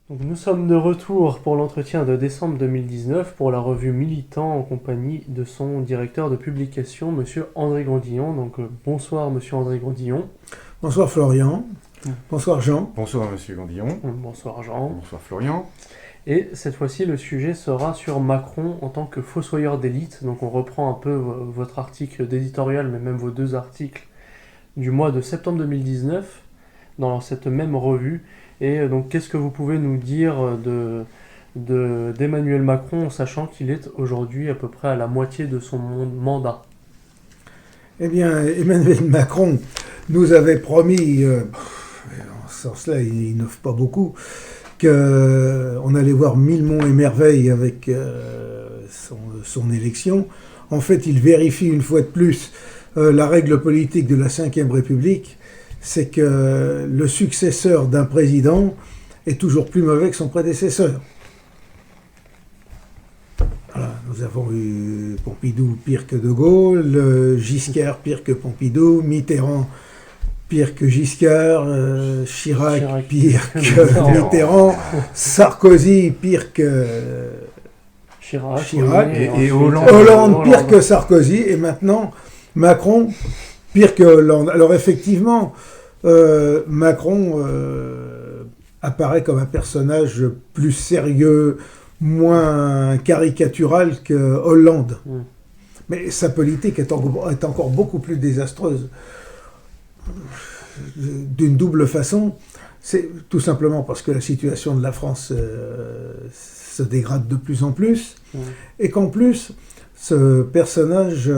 Donc nous sommes de retour pour l'entretien de décembre 2019 pour la revue Militant en compagnie de son directeur de publication, Monsieur André Grandillon. Donc bonsoir Monsieur André Grandillon. Bonsoir Florian. Bonsoir Jean. Bonsoir Monsieur Grandillon. Bonsoir Jean. Bonsoir Florian. Et cette fois-ci, le sujet sera sur Macron en tant que fossoyeur d'élite. Donc on reprend un peu votre article d'éditorial, mais même vos deux articles du mois de septembre 2019 dans cette même revue. Et donc qu'est-ce que vous pouvez nous dire d'Emmanuel Macron, en sachant qu'il est aujourd'hui à peu près à la moitié de son mandat? Eh bien, Emmanuel Macron nous avait promis, en ce sens-là il n'offre pas beaucoup, qu'on allait voir mille monts et merveilles avec son élection. En fait, il vérifie une fois de plus la règle politique de la Ve République, c'est que le successeur d'un président est toujours plus mauvais que son prédécesseur. Voilà, nous avons eu Pompidou pire que De Gaulle, Giscard pire que Pompidou, Mitterrand pire que Giscard, Chirac pire que Mitterrand, Sarkozy pire que Chirac et Hollande pire que Sarkozy, et maintenant Macron pire que Hollande. Alors effectivement, Macron apparaît comme un personnage plus sérieux, moins caricatural que Hollande. Mais sa politique est encore beaucoup plus désastreuse. D'une double façon, c'est tout simplement parce que la situation de la France se dégrade de plus en plus, et qu'en plus, ce personnage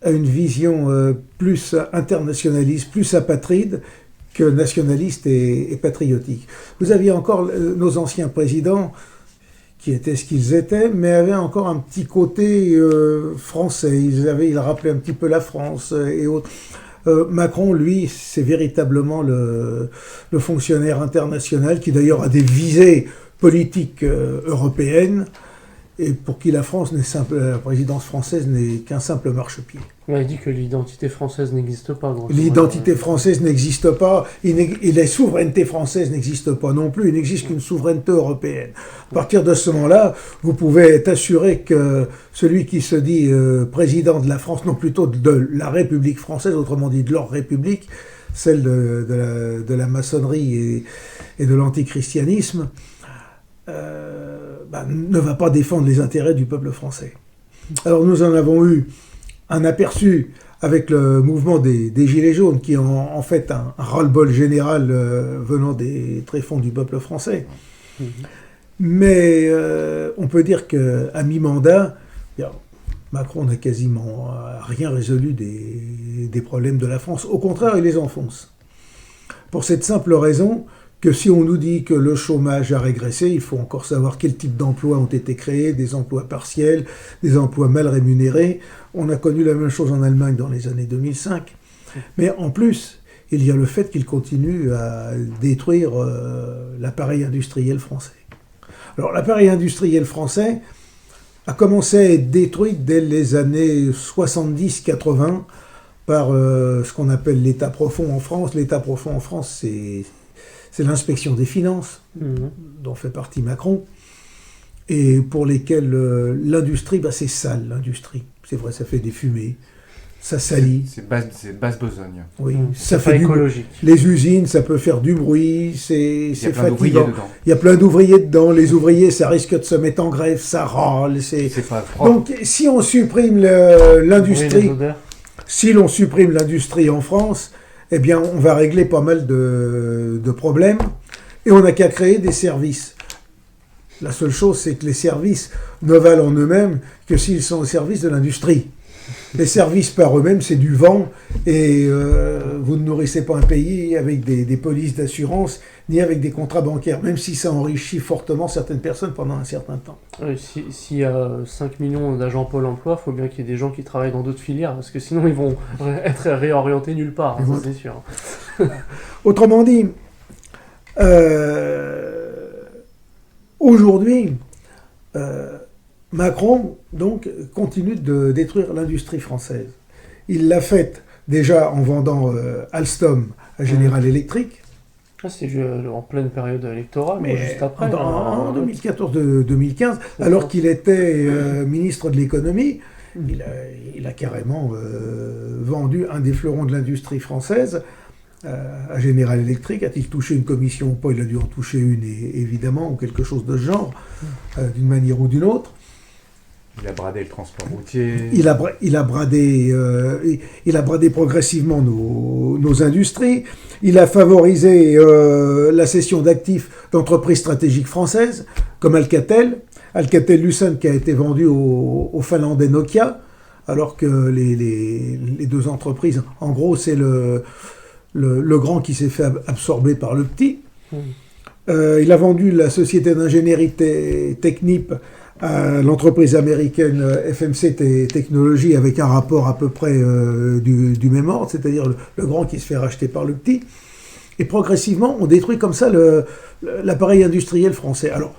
a une vision plus internationaliste, plus apatride que nationaliste et patriotique. Vous aviez encore nos anciens présidents qui étaient ce qu'ils étaient, mais avaient encore un petit côté français. Ils rappelaient un petit peu la France et autres. Macron, lui, c'est véritablement le fonctionnaire international qui d'ailleurs a des visées politiques européennes, et pour qui la présidence française n'est qu'un simple marchepied. Il dit que l'identité française n'existe pas. L'identité française n'existe pas, et la souveraineté française n'existe pas non plus, il n'existe qu'une souveraineté européenne. À partir de ce moment-là, vous pouvez être assuré que celui qui se dit président de la France, non plutôt de la République française, autrement dit de leur République, celle de la maçonnerie et de l'antichristianisme, ne va pas défendre les intérêts du peuple français. Alors nous en avons eu un aperçu avec le mouvement des Gilets jaunes, qui est en fait un ras-le-bol général venant des tréfonds du peuple français. Mais on peut dire qu'à mi-mandat, Macron n'a quasiment rien résolu des problèmes de la France. Au contraire, il les enfonce. Pour cette simple raison que si on nous dit que le chômage a régressé, il faut encore savoir quel type d'emplois ont été créés, des emplois partiels, des emplois mal rémunérés. On a connu la même chose en Allemagne dans les années 2005. Mais en plus, il y a le fait qu'il continue à détruire l'appareil industriel français. Alors l'appareil industriel français a commencé à être détruit dès les années 70-80 par ce qu'on appelle l'État profond en France. L'État profond en France, c'est l'inspection des finances, dont fait partie Macron, et pour lesquelles l'industrie, c'est sale, l'industrie. C'est vrai, ça fait des fumées, ça salit. C'est basse besogne. Oui, ça fait écologique. Les usines, ça peut faire du bruit, c'est fatigant. Il y a plein d'ouvriers dedans. Les ouvriers, ça risque de se mettre en grève, ça râle. C'est pas propre. Donc, si on supprime l'industrie, si l'on supprime l'industrie en France, eh bien, on va régler pas mal de problèmes, et on n'a qu'à créer des services. La seule chose, c'est que les services ne valent en eux-mêmes que s'ils sont au service de l'industrie. Les services par eux-mêmes, c'est du vent, et vous ne nourrissez pas un pays avec des polices d'assurance, ni avec des contrats bancaires, même si ça enrichit fortement certaines personnes pendant un certain temps. S'il y a 5 millions d'agents Pôle emploi, il faut bien qu'il y ait des gens qui travaillent dans d'autres filières, parce que sinon ils vont être réorientés nulle part, ça c'est sûr. Autrement dit, aujourd'hui, Macron donc continue de détruire l'industrie française. Il l'a faite déjà en vendant Alstom à General Electric. Ah, c'est en pleine période électorale, Mais juste après. en 2014-2015, alors qu'il était ministre de l'économie, il a carrément vendu un des fleurons de l'industrie française à General Electric. A-t-il touché une commission ou pas? Il a dû en toucher une, évidemment, ou quelque chose de ce genre, d'une manière ou d'une autre. Il a bradé le transport routier. Il a bradé progressivement nos industries. Il a favorisé la cession d'actifs d'entreprises stratégiques françaises, comme Alcatel. Alcatel-Lucent qui a été vendu aux Finlandais Nokia, alors que les deux entreprises, en gros, c'est le grand qui s'est fait absorber par le petit. Il a vendu la société d'ingénierie Technip à l'entreprise américaine FMC Technologies avec un rapport à peu près du même ordre, c'est-à-dire le grand qui se fait racheter par le petit. Et progressivement, on détruit comme ça l'appareil industriel français. Alors,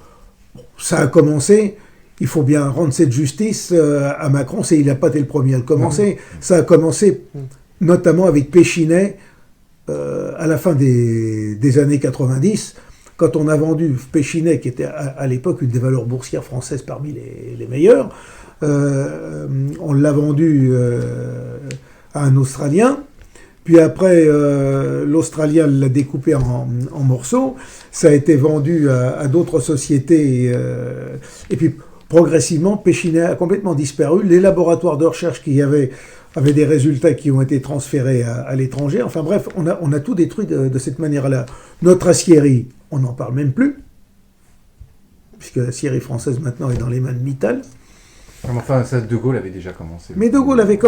ça a commencé, il faut bien rendre cette justice à Macron, il n'a pas été le premier à le commencer. Ça a commencé notamment avec Péchinet à la fin des années 90, quand on a vendu Péchinet, qui était à l'époque une des valeurs boursières françaises parmi les meilleures. On l'a vendu à un Australien. Puis après, l'Australien l'a découpé en morceaux. Ça a été vendu à d'autres sociétés. Et puis, progressivement, Péchinet a complètement disparu. Les laboratoires de recherche qui avaient des résultats qui ont été transférés à l'étranger. Enfin bref, on a tout détruit de cette manière-là. Notre aciérie, on n'en parle même plus, puisque l'aciérie française maintenant est dans les mains de Mittal. Enfin, ça, De Gaulle avait déjà commencé. Mais De Gaulle avait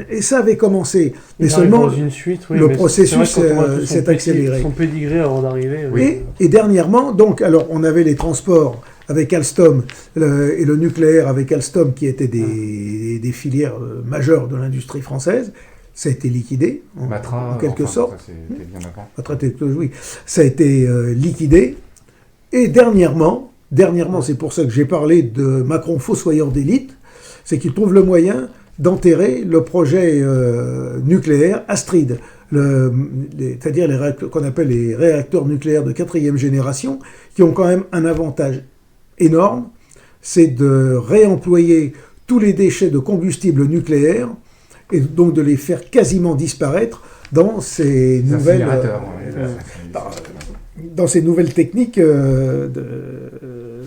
et ça avait commencé. Mais seulement, dans une suite, oui, le processus s'est accéléré. Son pédigré avant d'arriver. Oui. Et dernièrement, donc, alors, on avait les transports avec Alstom et le nucléaire avec Alstom, qui étaient des filières majeures de l'industrie française. Ça a été liquidé, en quelque sorte. Ça, c'était bien avant. Matra Technologies, oui. Ça a été liquidé. Et dernièrement, c'est pour ça que j'ai parlé de Macron fossoyeur d'élite, c'est qu'il trouve le moyen d'enterrer le projet nucléaire Astrid, c'est-à-dire qu'on appelle les réacteurs nucléaires de 4e génération, qui ont quand même un avantage énorme, c'est de réemployer tous les déchets de combustible nucléaire et donc de les faire quasiment disparaître dans ces nouvelles... dans ces nouvelles techniques,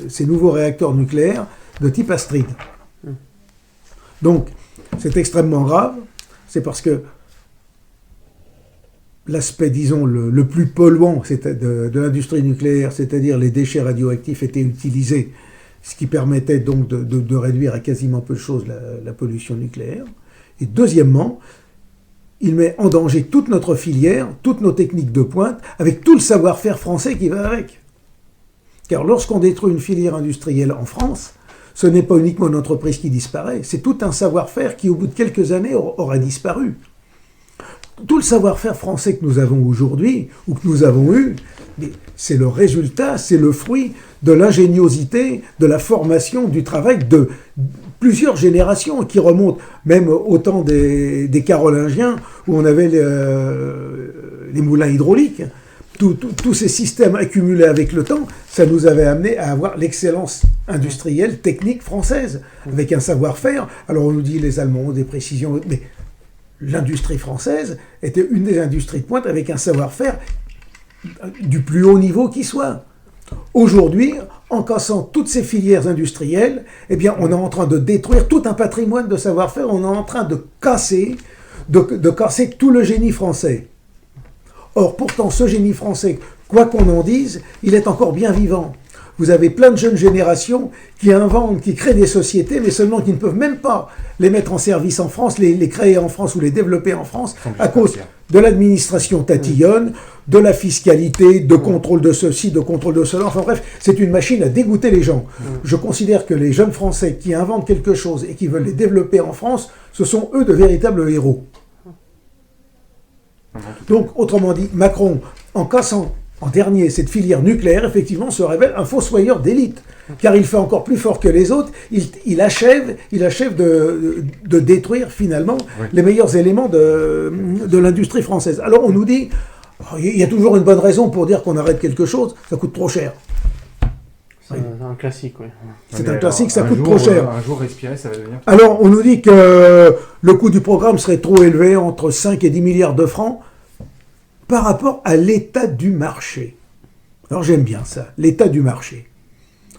ces nouveaux réacteurs nucléaires de type Astrid. Donc, c'est extrêmement grave, c'est parce que l'aspect, disons, le plus polluant de l'industrie nucléaire, c'est-à-dire les déchets radioactifs, étaient utilisés, ce qui permettait donc de réduire à quasiment peu de choses la pollution nucléaire. Et deuxièmement, il met en danger toute notre filière, toutes nos techniques de pointe, avec tout le savoir-faire français qui va avec. Car lorsqu'on détruit une filière industrielle en France, ce n'est pas uniquement une entreprise qui disparaît, c'est tout un savoir-faire qui, au bout de quelques années, aura disparu. Tout le savoir-faire français que nous avons aujourd'hui, ou que nous avons eu, c'est le résultat, c'est le fruit de l'ingéniosité, de la formation, du travail de plusieurs générations qui remontent même au temps des Carolingiens, où on avait les moulins hydrauliques. Tous ces systèmes accumulés avec le temps, ça nous avait amené à avoir l'excellence industrielle, technique française, avec un savoir-faire. Alors on nous dit les Allemands ont des précisions, mais l'industrie française était une des industries de pointe avec un savoir-faire du plus haut niveau qui soit. Aujourd'hui, en cassant toutes ces filières industrielles, eh bien, on est en train de détruire tout un patrimoine de savoir-faire, on est en train de casser tout le génie français. Or, pourtant, ce génie français, quoi qu'on en dise, il est encore bien vivant. Vous avez plein de jeunes générations qui inventent, qui créent des sociétés, mais seulement qui ne peuvent même pas les mettre en service en France, les créer en France ou les développer en France, à cause de l'administration tatillonne, de la fiscalité, de contrôle de ceci, de contrôle de cela. Enfin bref, c'est une machine à dégoûter les gens. Je considère que les jeunes Français qui inventent quelque chose et qui veulent les développer en France, ce sont eux de véritables héros. Donc, autrement dit, Macron, en en dernier, cette filière nucléaire, effectivement, se révèle un fossoyeur d'élite. Car il fait encore plus fort que les autres. Il achève de détruire, finalement, les meilleurs éléments de l'industrie française. Alors, on nous dit, il y a toujours une bonne raison pour dire qu'on arrête quelque chose, ça coûte trop cher. C'est un classique, oui. C'est un classique, ça coûte trop cher. Un jour respirer, ça va devenir... Alors, on nous dit que le coût du programme serait trop élevé, entre 5 et 10 milliards de francs, par rapport à l'état du marché. Alors, j'aime bien ça, l'état du marché.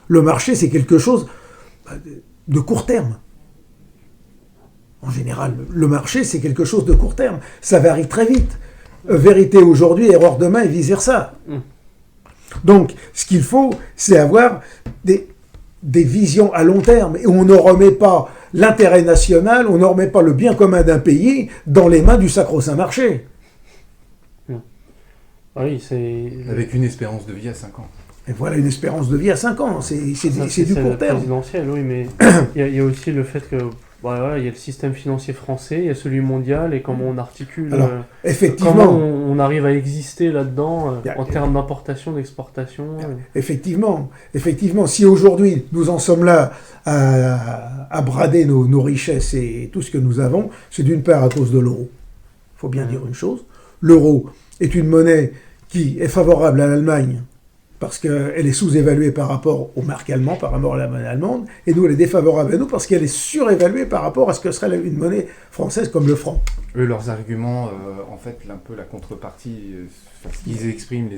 Le marché, c'est quelque chose de court terme. En général, le marché, c'est quelque chose de court terme. Ça varie très vite. Vérité aujourd'hui, erreur demain et vice-versa. Donc, ce qu'il faut, c'est avoir des visions à long terme, et on ne remet pas l'intérêt national, on ne remet pas le bien commun d'un pays dans les mains du sacro-saint marché. Oui, c'est... Avec une espérance de vie à 5 ans. Et voilà une espérance de vie à 5 ans, c'est du court terme. Présidentielle, oui, mais il y a aussi le fait que il y a le système financier français, il y a celui mondial, et comment on articule, alors, effectivement, comment on arrive à exister là-dedans en termes d'importation, d'exportation. Effectivement, si aujourd'hui nous en sommes là à brader nos richesses et tout ce que nous avons, c'est d'une part à cause de l'euro. Il faut bien dire une chose, l'euro est une monnaie qui est favorable à l'Allemagne, parce qu'elle est sous-évaluée par rapport aux marques allemandes, par rapport à la monnaie allemande, et nous, elle est défavorable à nous parce qu'elle est surévaluée par rapport à ce que serait une monnaie française comme le franc. Eux, leurs arguments, en fait, un peu la contrepartie, ce qu'ils expriment,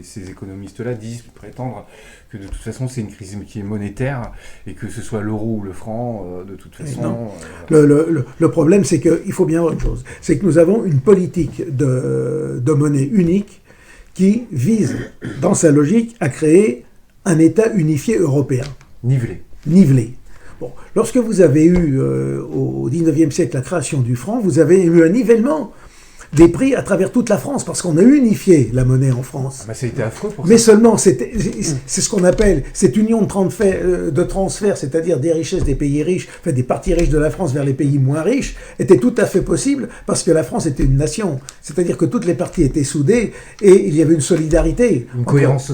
ces économistes-là, disent, prétendre que de toute façon, c'est une crise qui est monétaire, et que ce soit l'euro ou le franc, de toute façon... Le problème, c'est qu'il faut bien voir une chose, c'est que nous avons une politique de monnaie unique qui vise, dans sa logique, à créer un État unifié européen. Nivelé. Bon, lorsque vous avez eu, au XIXe siècle, la création du franc, vous avez eu un nivellement des prix à travers toute la France, parce qu'on a unifié la monnaie en France. Ça a été affreux pour ça. Mais seulement, c'est ce qu'on appelle cette union de transfert, c'est-à-dire des richesses des pays riches, des parties riches de la France vers les pays moins riches, était tout à fait possible parce que la France était une nation. C'est-à-dire que toutes les parties étaient soudées et il y avait une solidarité. Une cohérence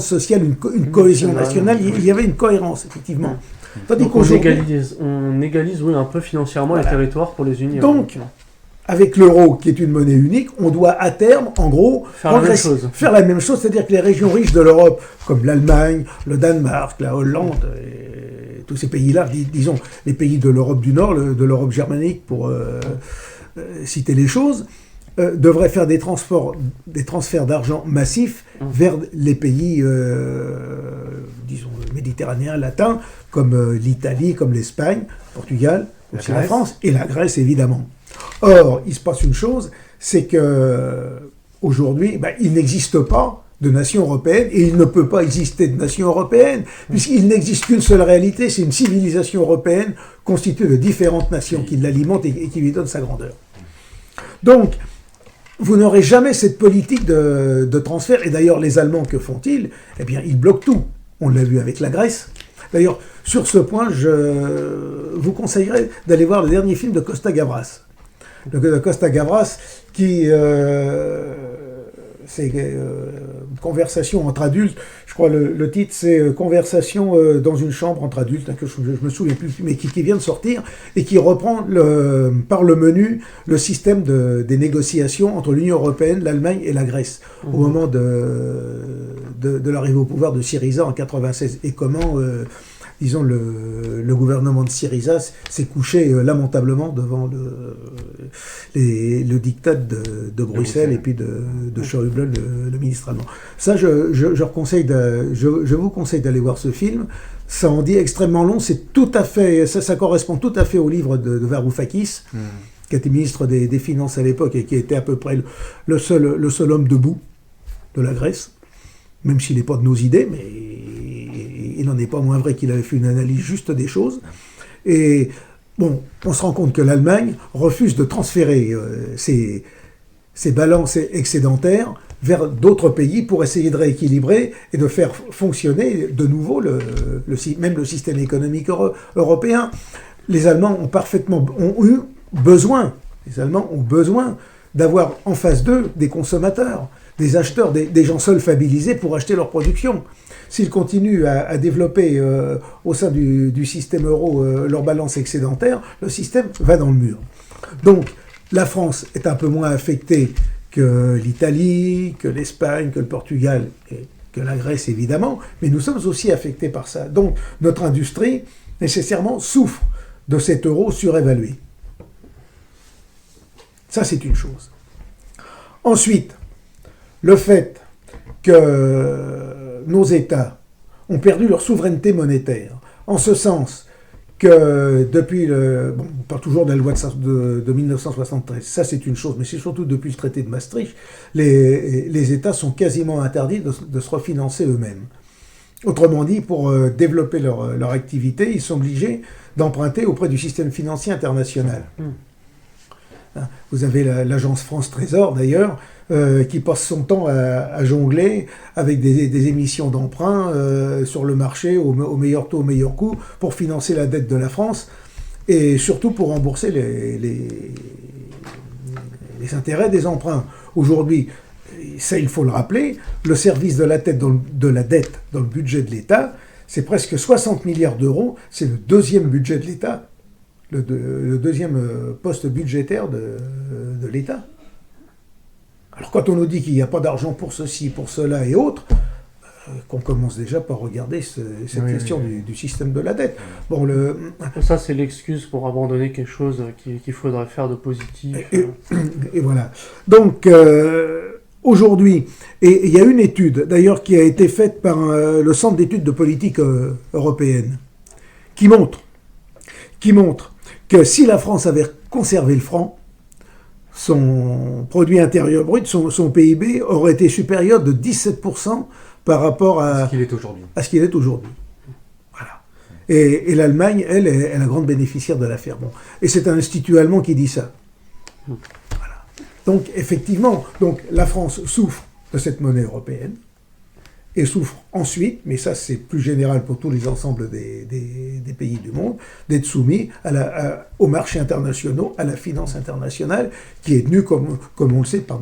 sociale. Une cohésion nationale. Il y avait une cohérence, effectivement. Tandis donc on égalise un peu financièrement les territoires pour les unir. Donc, avec l'euro, qui est une monnaie unique, on doit à terme, en gros, faire la même chose, c'est-à-dire que les régions riches de l'Europe, comme l'Allemagne, le Danemark, la Hollande, et tous ces pays-là, disons les pays de l'Europe du Nord, de l'Europe germanique, pour citer les choses, devraient faire des transferts d'argent massifs vers les pays, disons, méditerranéens, latins, comme l'Italie, comme l'Espagne, Portugal, aussi la France, et la Grèce, évidemment. Or, il se passe une chose, c'est que aujourd'hui, il n'existe pas de nation européenne, et il ne peut pas exister de nation européenne, puisqu'il n'existe qu'une seule réalité, c'est une civilisation européenne constituée de différentes nations qui l'alimentent et qui lui donnent sa grandeur. Donc, vous n'aurez jamais cette politique de transfert, et d'ailleurs, les Allemands, que font-ils ? Eh bien, ils bloquent tout. On l'a vu avec la Grèce. D'ailleurs, sur ce point, je vous conseillerais d'aller voir le dernier film de Costa Gavras. De Costa Gavras, qui c'est une conversation entre adultes. Je crois le titre, c'est Conversation dans une chambre entre adultes, que je me souviens plus, mais qui vient de sortir et qui reprend par le menu le système des négociations entre l'Union européenne, l'Allemagne et la Grèce au moment de l'arrivée au pouvoir de Syriza en 96, et comment disons, le gouvernement de Syriza s'est couché lamentablement devant le diktat de Bruxelles et puis de Schäuble, le ministre allemand. Ça, je vous conseille d'aller voir ce film. Ça en dit extrêmement long. C'est tout à fait, ça correspond tout à fait au livre de Varoufakis, qui était ministre des Finances à l'époque et qui était à peu près le seul homme debout de la Grèce, même s'il n'est pas de nos idées, mais il n'en est pas moins vrai qu'il avait fait une analyse juste des choses. Et bon, on se rend compte que l'Allemagne refuse de transférer ses balances excédentaires vers d'autres pays pour essayer de rééquilibrer et de faire fonctionner de nouveau même le système économique européen. Les Allemands ont eu besoin d'avoir en face d'eux des consommateurs. des acheteurs, des gens solvabilisés pour acheter leur production. S'ils continuent à développer au sein du système euro leur balance excédentaire, le système va dans le mur. Donc, la France est un peu moins affectée que l'Italie, que l'Espagne, que le Portugal et que la Grèce, évidemment, mais nous sommes aussi affectés par ça. Donc, notre industrie, nécessairement, souffre de cet euro surévalué. Ça, c'est une chose. Ensuite, le fait que nos États ont perdu leur souveraineté monétaire, en ce sens que depuis on parle toujours de la loi de 1973, ça c'est une chose, mais c'est surtout depuis le traité de Maastricht, les États sont quasiment interdits de se refinancer eux-mêmes. Autrement dit, pour développer leur activité, ils sont obligés d'emprunter auprès du système financier international. Vous avez l'agence France Trésor d'ailleurs, qui passe son temps à jongler avec des émissions d'emprunt sur le marché au meilleur taux, au meilleur coût, pour financer la dette de la France et surtout pour rembourser les intérêts des emprunts. Aujourd'hui, ça il faut le rappeler, le service de la dette dans le budget de l'État, c'est presque 60 milliards d'euros, c'est le deuxième budget de l'État, le deuxième poste budgétaire de l'État. Alors quand on nous dit qu'il n'y a pas d'argent pour ceci, pour cela et autres, qu'on commence déjà par regarder cette question du système de la dette. Bon, ça c'est l'excuse pour abandonner quelque chose qu'il faudrait faire de positif. Et voilà. Donc aujourd'hui, et il y a une étude d'ailleurs qui a été faite par le Centre d'études de politique européenne, qui montre que si la France avait conservé le franc, son produit intérieur brut, son PIB aurait été supérieur de 17% par rapport à ce qu'il est aujourd'hui. Voilà. Et l'Allemagne, elle est la grande bénéficiaire de l'affaire. Bon. Et c'est un institut allemand qui dit ça. Voilà. Donc, effectivement, la France souffre de cette monnaie européenne et souffre ensuite, mais ça c'est plus général pour tous les ensembles des pays du monde, d'être soumis aux marchés internationaux, à la finance internationale, qui est tenue, comme on le sait, par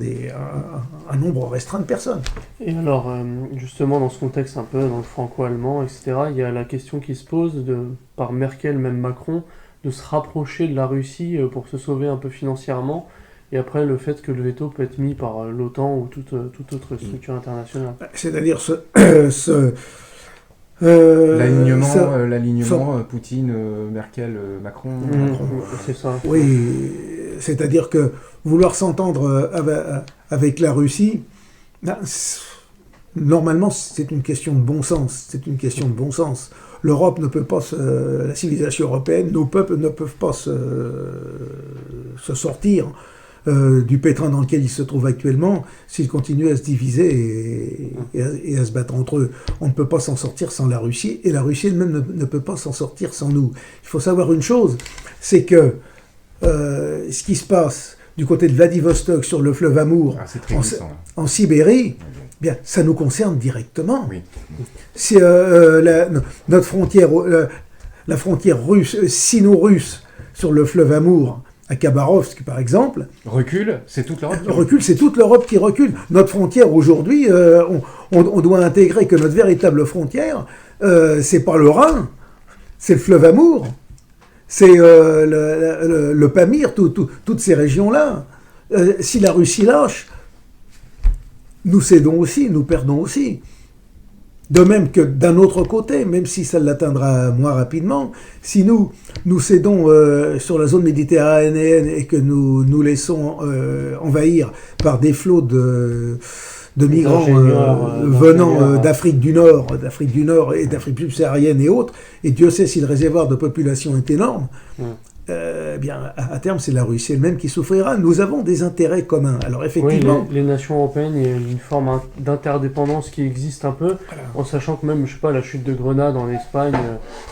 un nombre restreint de personnes. Et alors, justement, dans ce contexte un peu, dans le franco-allemand, etc., il y a la question qui se pose, par Merkel, même Macron, de se rapprocher de la Russie pour se sauver un peu financièrement. Et après, le fait que le veto peut être mis par l'OTAN ou toute autre structure internationale. C'est-à-dire l'alignement Poutine, Merkel, Macron. C'est ça. Oui, c'est-à-dire que vouloir s'entendre avec la Russie, normalement, c'est une question de bon sens. C'est une question de bon sens. L'Europe ne peut pas, la civilisation européenne, nos peuples ne peuvent pas se sortir du pétrin dans lequel ils se trouvent actuellement, s'ils continuent à se diviser et à se battre entre eux. On ne peut pas s'en sortir sans la Russie, et la Russie elle-même ne peut pas s'en sortir sans nous. Il faut savoir une chose, c'est que ce qui se passe du côté de Vladivostok, sur le fleuve Amour, en Sibérie, bien, ça nous concerne directement. Oui. Si, notre frontière, la frontière sino-russe sur le fleuve Amour, à Khabarovsk, par exemple. Recule, c'est toute l'Europe. C'est toute l'Europe qui recule. Notre frontière, aujourd'hui, on doit intégrer que notre véritable frontière, c'est pas le Rhin, c'est le fleuve Amour, c'est le Pamir, toutes ces régions-là. Si la Russie lâche, nous cédons aussi, nous perdons aussi. De même que d'un autre côté, même si ça l'atteindra moins rapidement, si nous cédons sur la zone méditerranéenne et que nous laissons envahir par des flots de migrants venant d'Afrique du Nord et d'Afrique subsaharienne et autres, et Dieu sait si le réservoir de population est énorme, bien, à terme, c'est la Russie elle-même qui souffrira. Nous avons des intérêts communs. Alors effectivement, oui, les nations européennes, il y a une forme d'interdépendance qui existe un peu, en sachant que même, je sais pas, la chute de Grenade en Espagne,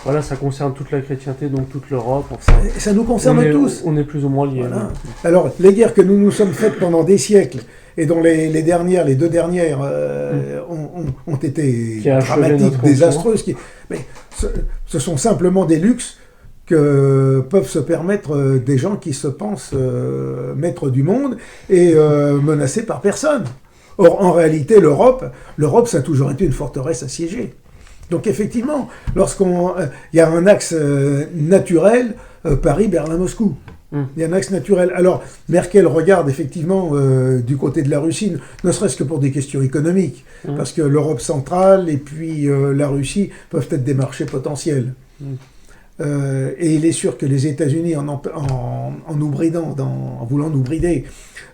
voilà, ça concerne toute la chrétienté, donc toute l'Europe. Enfin, ça nous concerne tous. On est plus ou moins liés. Voilà. Alors, les guerres que nous nous sommes faites pendant des siècles, et dont les deux dernières ont été dramatiques, désastreuses, mais ce sont simplement des luxes que peuvent se permettre des gens qui se pensent maîtres du monde et menacés par personne. Or, en réalité, l'Europe, ça a toujours été une forteresse assiégée. Donc, effectivement, il y a un axe naturel, Paris, Berlin, Moscou. Il y a un axe naturel. Alors, Merkel regarde effectivement du côté de la Russie, ne serait-ce que pour des questions économiques, parce que l'Europe centrale et puis la Russie peuvent être des marchés potentiels. Et il est sûr que les États-Unis, en voulant nous brider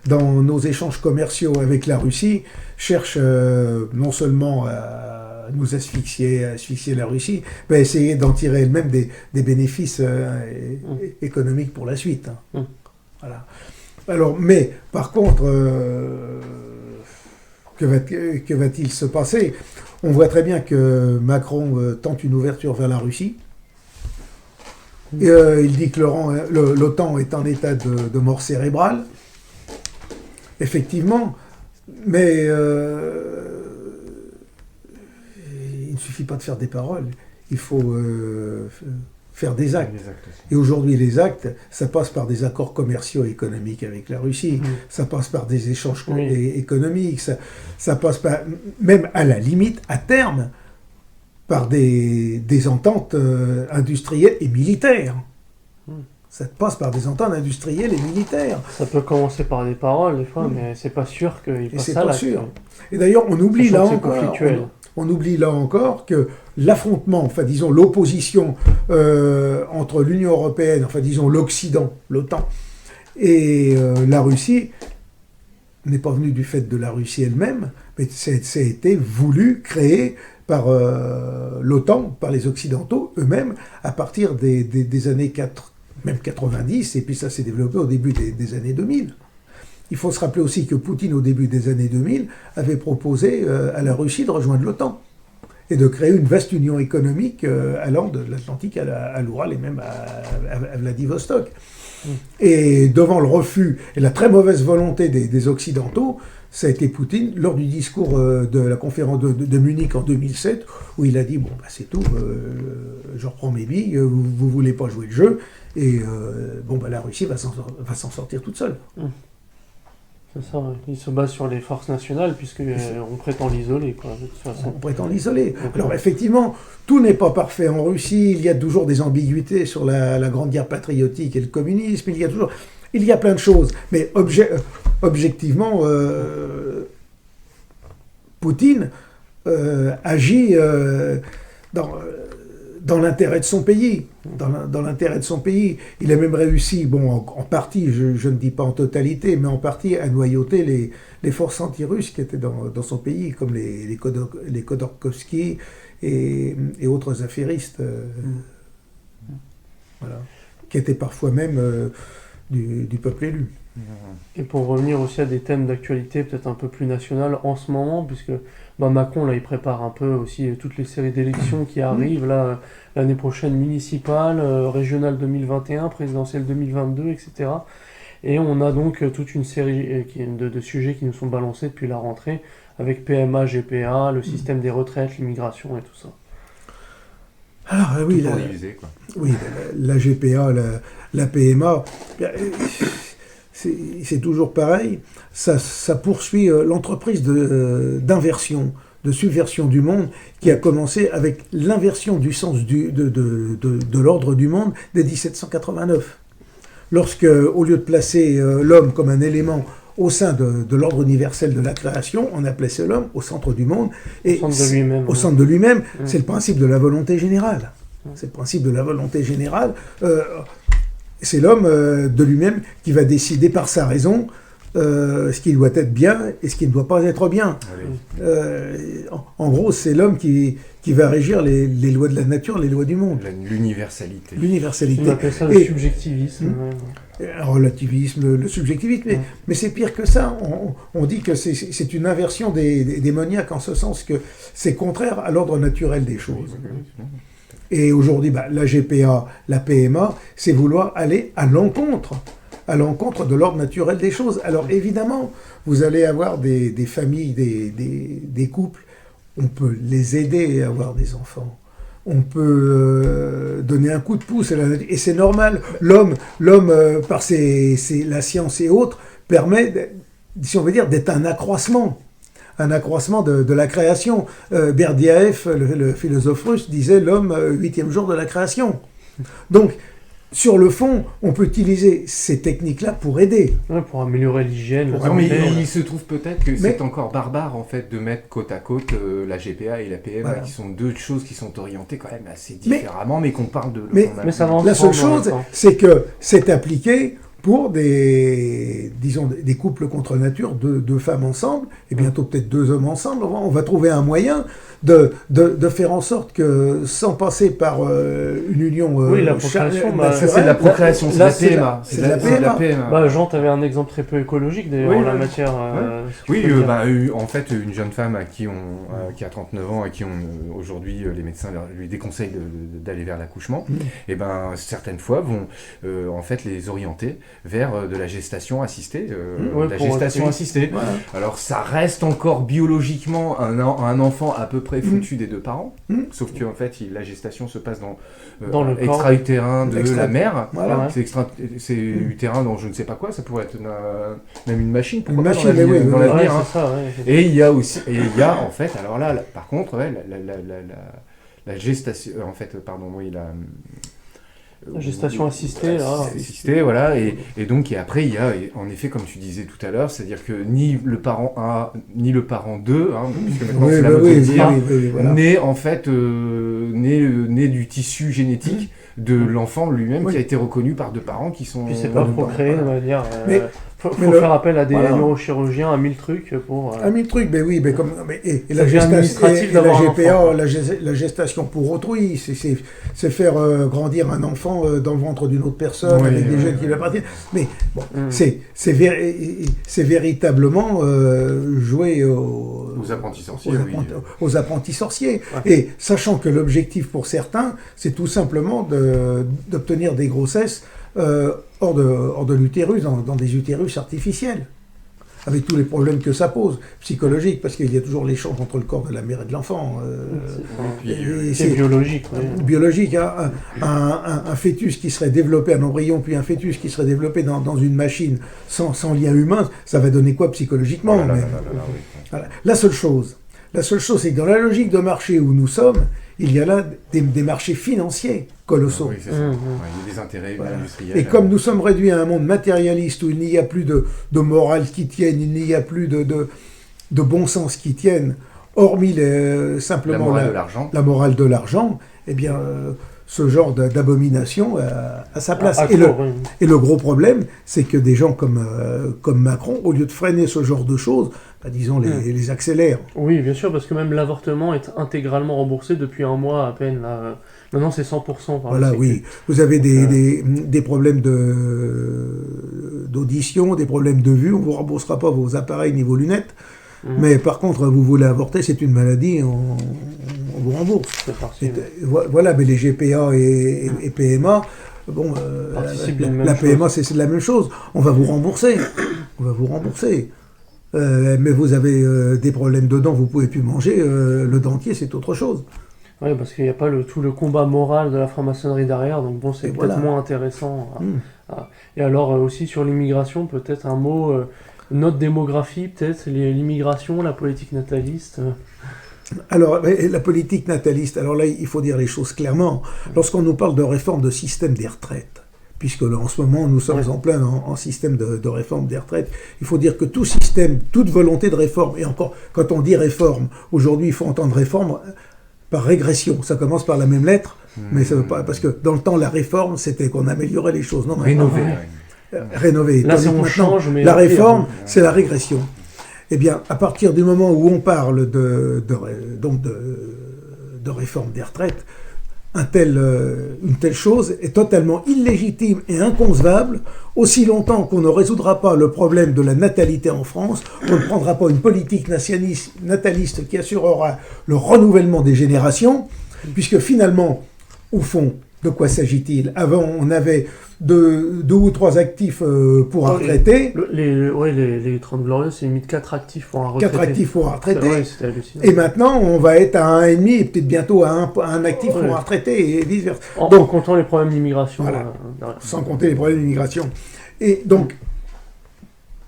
dans nos échanges commerciaux avec la Russie, cherchent non seulement à nous asphyxier la Russie, mais à essayer d'en tirer elle-même des bénéfices économiques pour la suite. Voilà. Alors, mais par contre, que va-t-il se passer? On voit très bien que Macron tente une ouverture vers la Russie. Il dit que l'OTAN est en état de mort cérébrale. Effectivement, mais il ne suffit pas de faire des paroles, il faut faire des actes. Et aujourd'hui, les actes, ça passe par des accords commerciaux et économiques avec la Russie, ça passe par des échanges économiques, ça passe par, même à la limite, à terme, par des ententes industrielles et militaires. Ça passe par des ententes industrielles et militaires. Ça peut commencer par des paroles, des fois, mais c'est pas sûr qu'il passe à l'acte. Et d'ailleurs, on oublie là encore que l'affrontement, enfin disons l'opposition entre l'Union européenne, enfin disons l'Occident, l'OTAN, et la Russie, n'est pas venu du fait de la Russie elle-même, mais ça a été voulu, créé par l'OTAN, par les Occidentaux eux-mêmes, à partir des années 90, et puis ça s'est développé au début des années 2000. Il faut se rappeler aussi que Poutine, au début des années 2000, avait proposé à la Russie de rejoindre l'OTAN et de créer une vaste union économique allant de l'Atlantique à l'Oural et même à Vladivostok. Et devant le refus et la très mauvaise volonté des Occidentaux, ça a été Poutine, lors du discours de la conférence de Munich en 2007, où il a dit « Bon, bah, c'est tout, je reprends mes billes, vous ne voulez pas jouer le jeu, et la Russie va s'en sortir toute seule. » C'est ça, il se base sur les forces nationales, puisqu'on prétend l'isoler, quoi, de toute façon. On prétend l'isoler. Alors effectivement, tout n'est pas parfait en Russie, il y a toujours des ambiguïtés sur la Grande Guerre patriotique et le communisme, il y a plein de choses, mais objectivement, Poutine agit dans l'intérêt de son pays. Dans l'intérêt de son pays. Il a même réussi, en partie, je ne dis pas en totalité, mais en partie à noyauter les forces anti-russes qui étaient dans son pays, comme les Khodorkovsky et autres affairistes, voilà, qui étaient parfois même du peuple élu. Et pour revenir aussi à des thèmes d'actualité peut-être un peu plus nationales en ce moment, puisque Macron là il prépare un peu aussi toutes les séries d'élections qui arrivent là l'année prochaine, municipale, régionale 2021, présidentielle 2022, etc. Et on a donc toute une série de sujets qui nous sont balancés depuis la rentrée, avec PMA, GPA, le système des retraites, l'immigration et tout ça. Alors oui, la GPA, la PMA, c'est toujours pareil, ça poursuit l'entreprise d'inversion, de subversion du monde qui a commencé avec l'inversion du sens de l'ordre du monde dès 1789. Lorsque, au lieu de placer l'homme comme un élément au sein de l'ordre universel de la création, on a placé l'homme au centre du monde. Et au centre de lui-même, c'est le principe de la volonté générale. C'est le principe de la volonté générale. C'est l'homme de lui-même qui va décider par sa raison ce qui doit être bien et ce qui ne doit pas être bien. En gros, c'est l'homme qui va régir les lois de la nature, les lois du monde. L'universalité. On appelle ça le subjectivisme. Relativisme, le subjectivisme, mais c'est pire que ça. On dit que c'est une inversion démoniaque en ce sens que c'est contraire à l'ordre naturel des choses. Et aujourd'hui, la GPA, la PMA, c'est vouloir aller à l'encontre de l'ordre naturel des choses. Alors évidemment, vous allez avoir des familles, des couples, on peut les aider à avoir des enfants. On peut donner un coup de pouce à la nature. Et c'est normal. L'homme par la science et autres, permet, si on veut dire, d'être un accroissement. un accroissement de la création. Berdyaev, le philosophe russe, disait l'homme 8e jour de la création. Donc, sur le fond, on peut utiliser ces techniques-là pour aider. Ouais, pour améliorer l'hygiène. Non, mais il se trouve peut-être que c'est encore barbare en fait de mettre côte à côte la GPA et la PMA, qui sont deux choses qui sont orientées quand même assez différemment, mais qu'on parle de. Mais ça va la seule chose, c'est que c'est appliqué pour des couples contre nature, deux femmes ensemble, et bientôt peut-être 2 hommes ensemble. On va trouver un moyen de faire en sorte que, sans passer par une union la procréation, ça c'est de la procréation, c'est la PMA. C'est la PMA. Jean, tu avais un exemple très peu écologique d'ailleurs en la matière. En fait, une jeune femme qui a 39 ans, à qui aujourd'hui les médecins lui déconseillent d'aller vers l'accouchement, et certaines fois vont en fait les orienter vers de la gestation assistée. Assistée. Voilà. Alors ça reste encore biologiquement un enfant à peu près foutu des 2 parents, sauf qu'en fait la gestation se passe dans le extra-utérin de la mère. Voilà. C'est utérin dans je ne sais pas quoi, ça pourrait être même une machine, pourquoi pas dans l'avenir. Et il y a aussi, en fait, alors là par contre, la gestation, en fait, la gestation assistée, assistée, voilà, et donc après il y a en effet comme tu disais tout à l'heure, c'est-à-dire que ni le parent 1 ni le parent 2, puisque maintenant c'est la mode de dire, naît en fait naît du tissu génétique de l'enfant lui-même qui a été reconnu par 2 parents qui sont. Puis c'est pas procréé, on va dire. Faut faire appel à des neurochirurgiens, à 1000 trucs pour... À 1000 trucs, oui, mais comme... Et la GPA, la gestation pour autrui, c'est faire grandir un enfant dans le ventre d'une autre personne, avec des gènes qui lui appartiennent. Mais bon, c'est véritablement jouer aux apprentis sorciers. Aux apprentis sorciers. Ouais. Et sachant que l'objectif pour certains, c'est tout simplement d'obtenir des grossesses hors de l'utérus, dans des utérus artificiels, avec tous les problèmes que ça pose, psychologiques, parce qu'il y a toujours l'échange entre le corps de la mère et de l'enfant. C'est biologique. Biologique, hein, un fœtus qui serait développé, un embryon, puis un fœtus qui serait développé dans une machine sans lien humain, ça va donner quoi psychologiquement? Voilà. La seule chose, c'est que dans la logique de marché où nous sommes, il y a là des marchés financiers colossaux. Oui, c'est ça. Il y a des intérêts industriels. Et comme nous sommes réduits à un monde matérialiste où il n'y a plus de morale qui tienne, il n'y a plus de bon sens qui tienne, hormis simplement la morale de l'argent, eh bien, ce genre d'abomination a sa place. Et le gros problème, c'est que des gens comme Macron, au lieu de freiner ce genre de choses, disons, les accélèrent. Oui, bien sûr, parce que même l'avortement est intégralement remboursé depuis 1 mois à peine. Là. Maintenant, c'est 100%. Voilà, oui. Vous avez des problèmes d'audition, des problèmes de vue, on ne vous remboursera pas vos appareils ni vos lunettes. Mais par contre, vous voulez avorter, c'est une maladie, on vous rembourse. Voilà, mais les GPA et PMA, bon, la PMA, c'est la même chose. On va vous rembourser. Mais vous avez des problèmes de dents, vous ne pouvez plus manger, le dentier, c'est autre chose. Oui, parce qu'il n'y a pas tout le combat moral de la franc-maçonnerie derrière, donc bon, c'est peut-être moins intéressant. Et alors, aussi sur l'immigration, peut-être un mot, notre démographie, peut-être, l'immigration, la politique nataliste. Alors, la politique nataliste, alors là, il faut dire les choses clairement. Lorsqu'on nous parle de réforme de système des retraites, puisque là, en ce moment, nous sommes en plein en système de réforme des retraites. Il faut dire que tout système, toute volonté de réforme, et encore, quand on dit réforme, aujourd'hui, il faut entendre réforme par régression. Ça commence par la même lettre, mais ça veut pas, parce que dans le temps, la réforme, c'était qu'on améliorait les choses. Non, rénover. Là, on change, mais la réforme, c'est la régression. Eh bien, à partir du moment où on parle de réforme des retraites, une telle chose est totalement illégitime et inconcevable aussi longtemps qu'on ne résoudra pas le problème de la natalité en France, on ne prendra pas une politique nataliste qui assurera le renouvellement des générations, puisque finalement, au fond, de quoi s'agit-il? Avant, on avait deux ou 3 actifs pour un retraité. Les 30 glorieuses, c'est limite 4 actifs pour un retraité. 4 actifs pour un retraité. C'était hallucinant. Et maintenant, on va être à 1,5 et peut-être bientôt à un actif pour un retraité et vice-versa. En comptant les problèmes d'immigration. Voilà, sans compter les problèmes d'immigration. Et donc,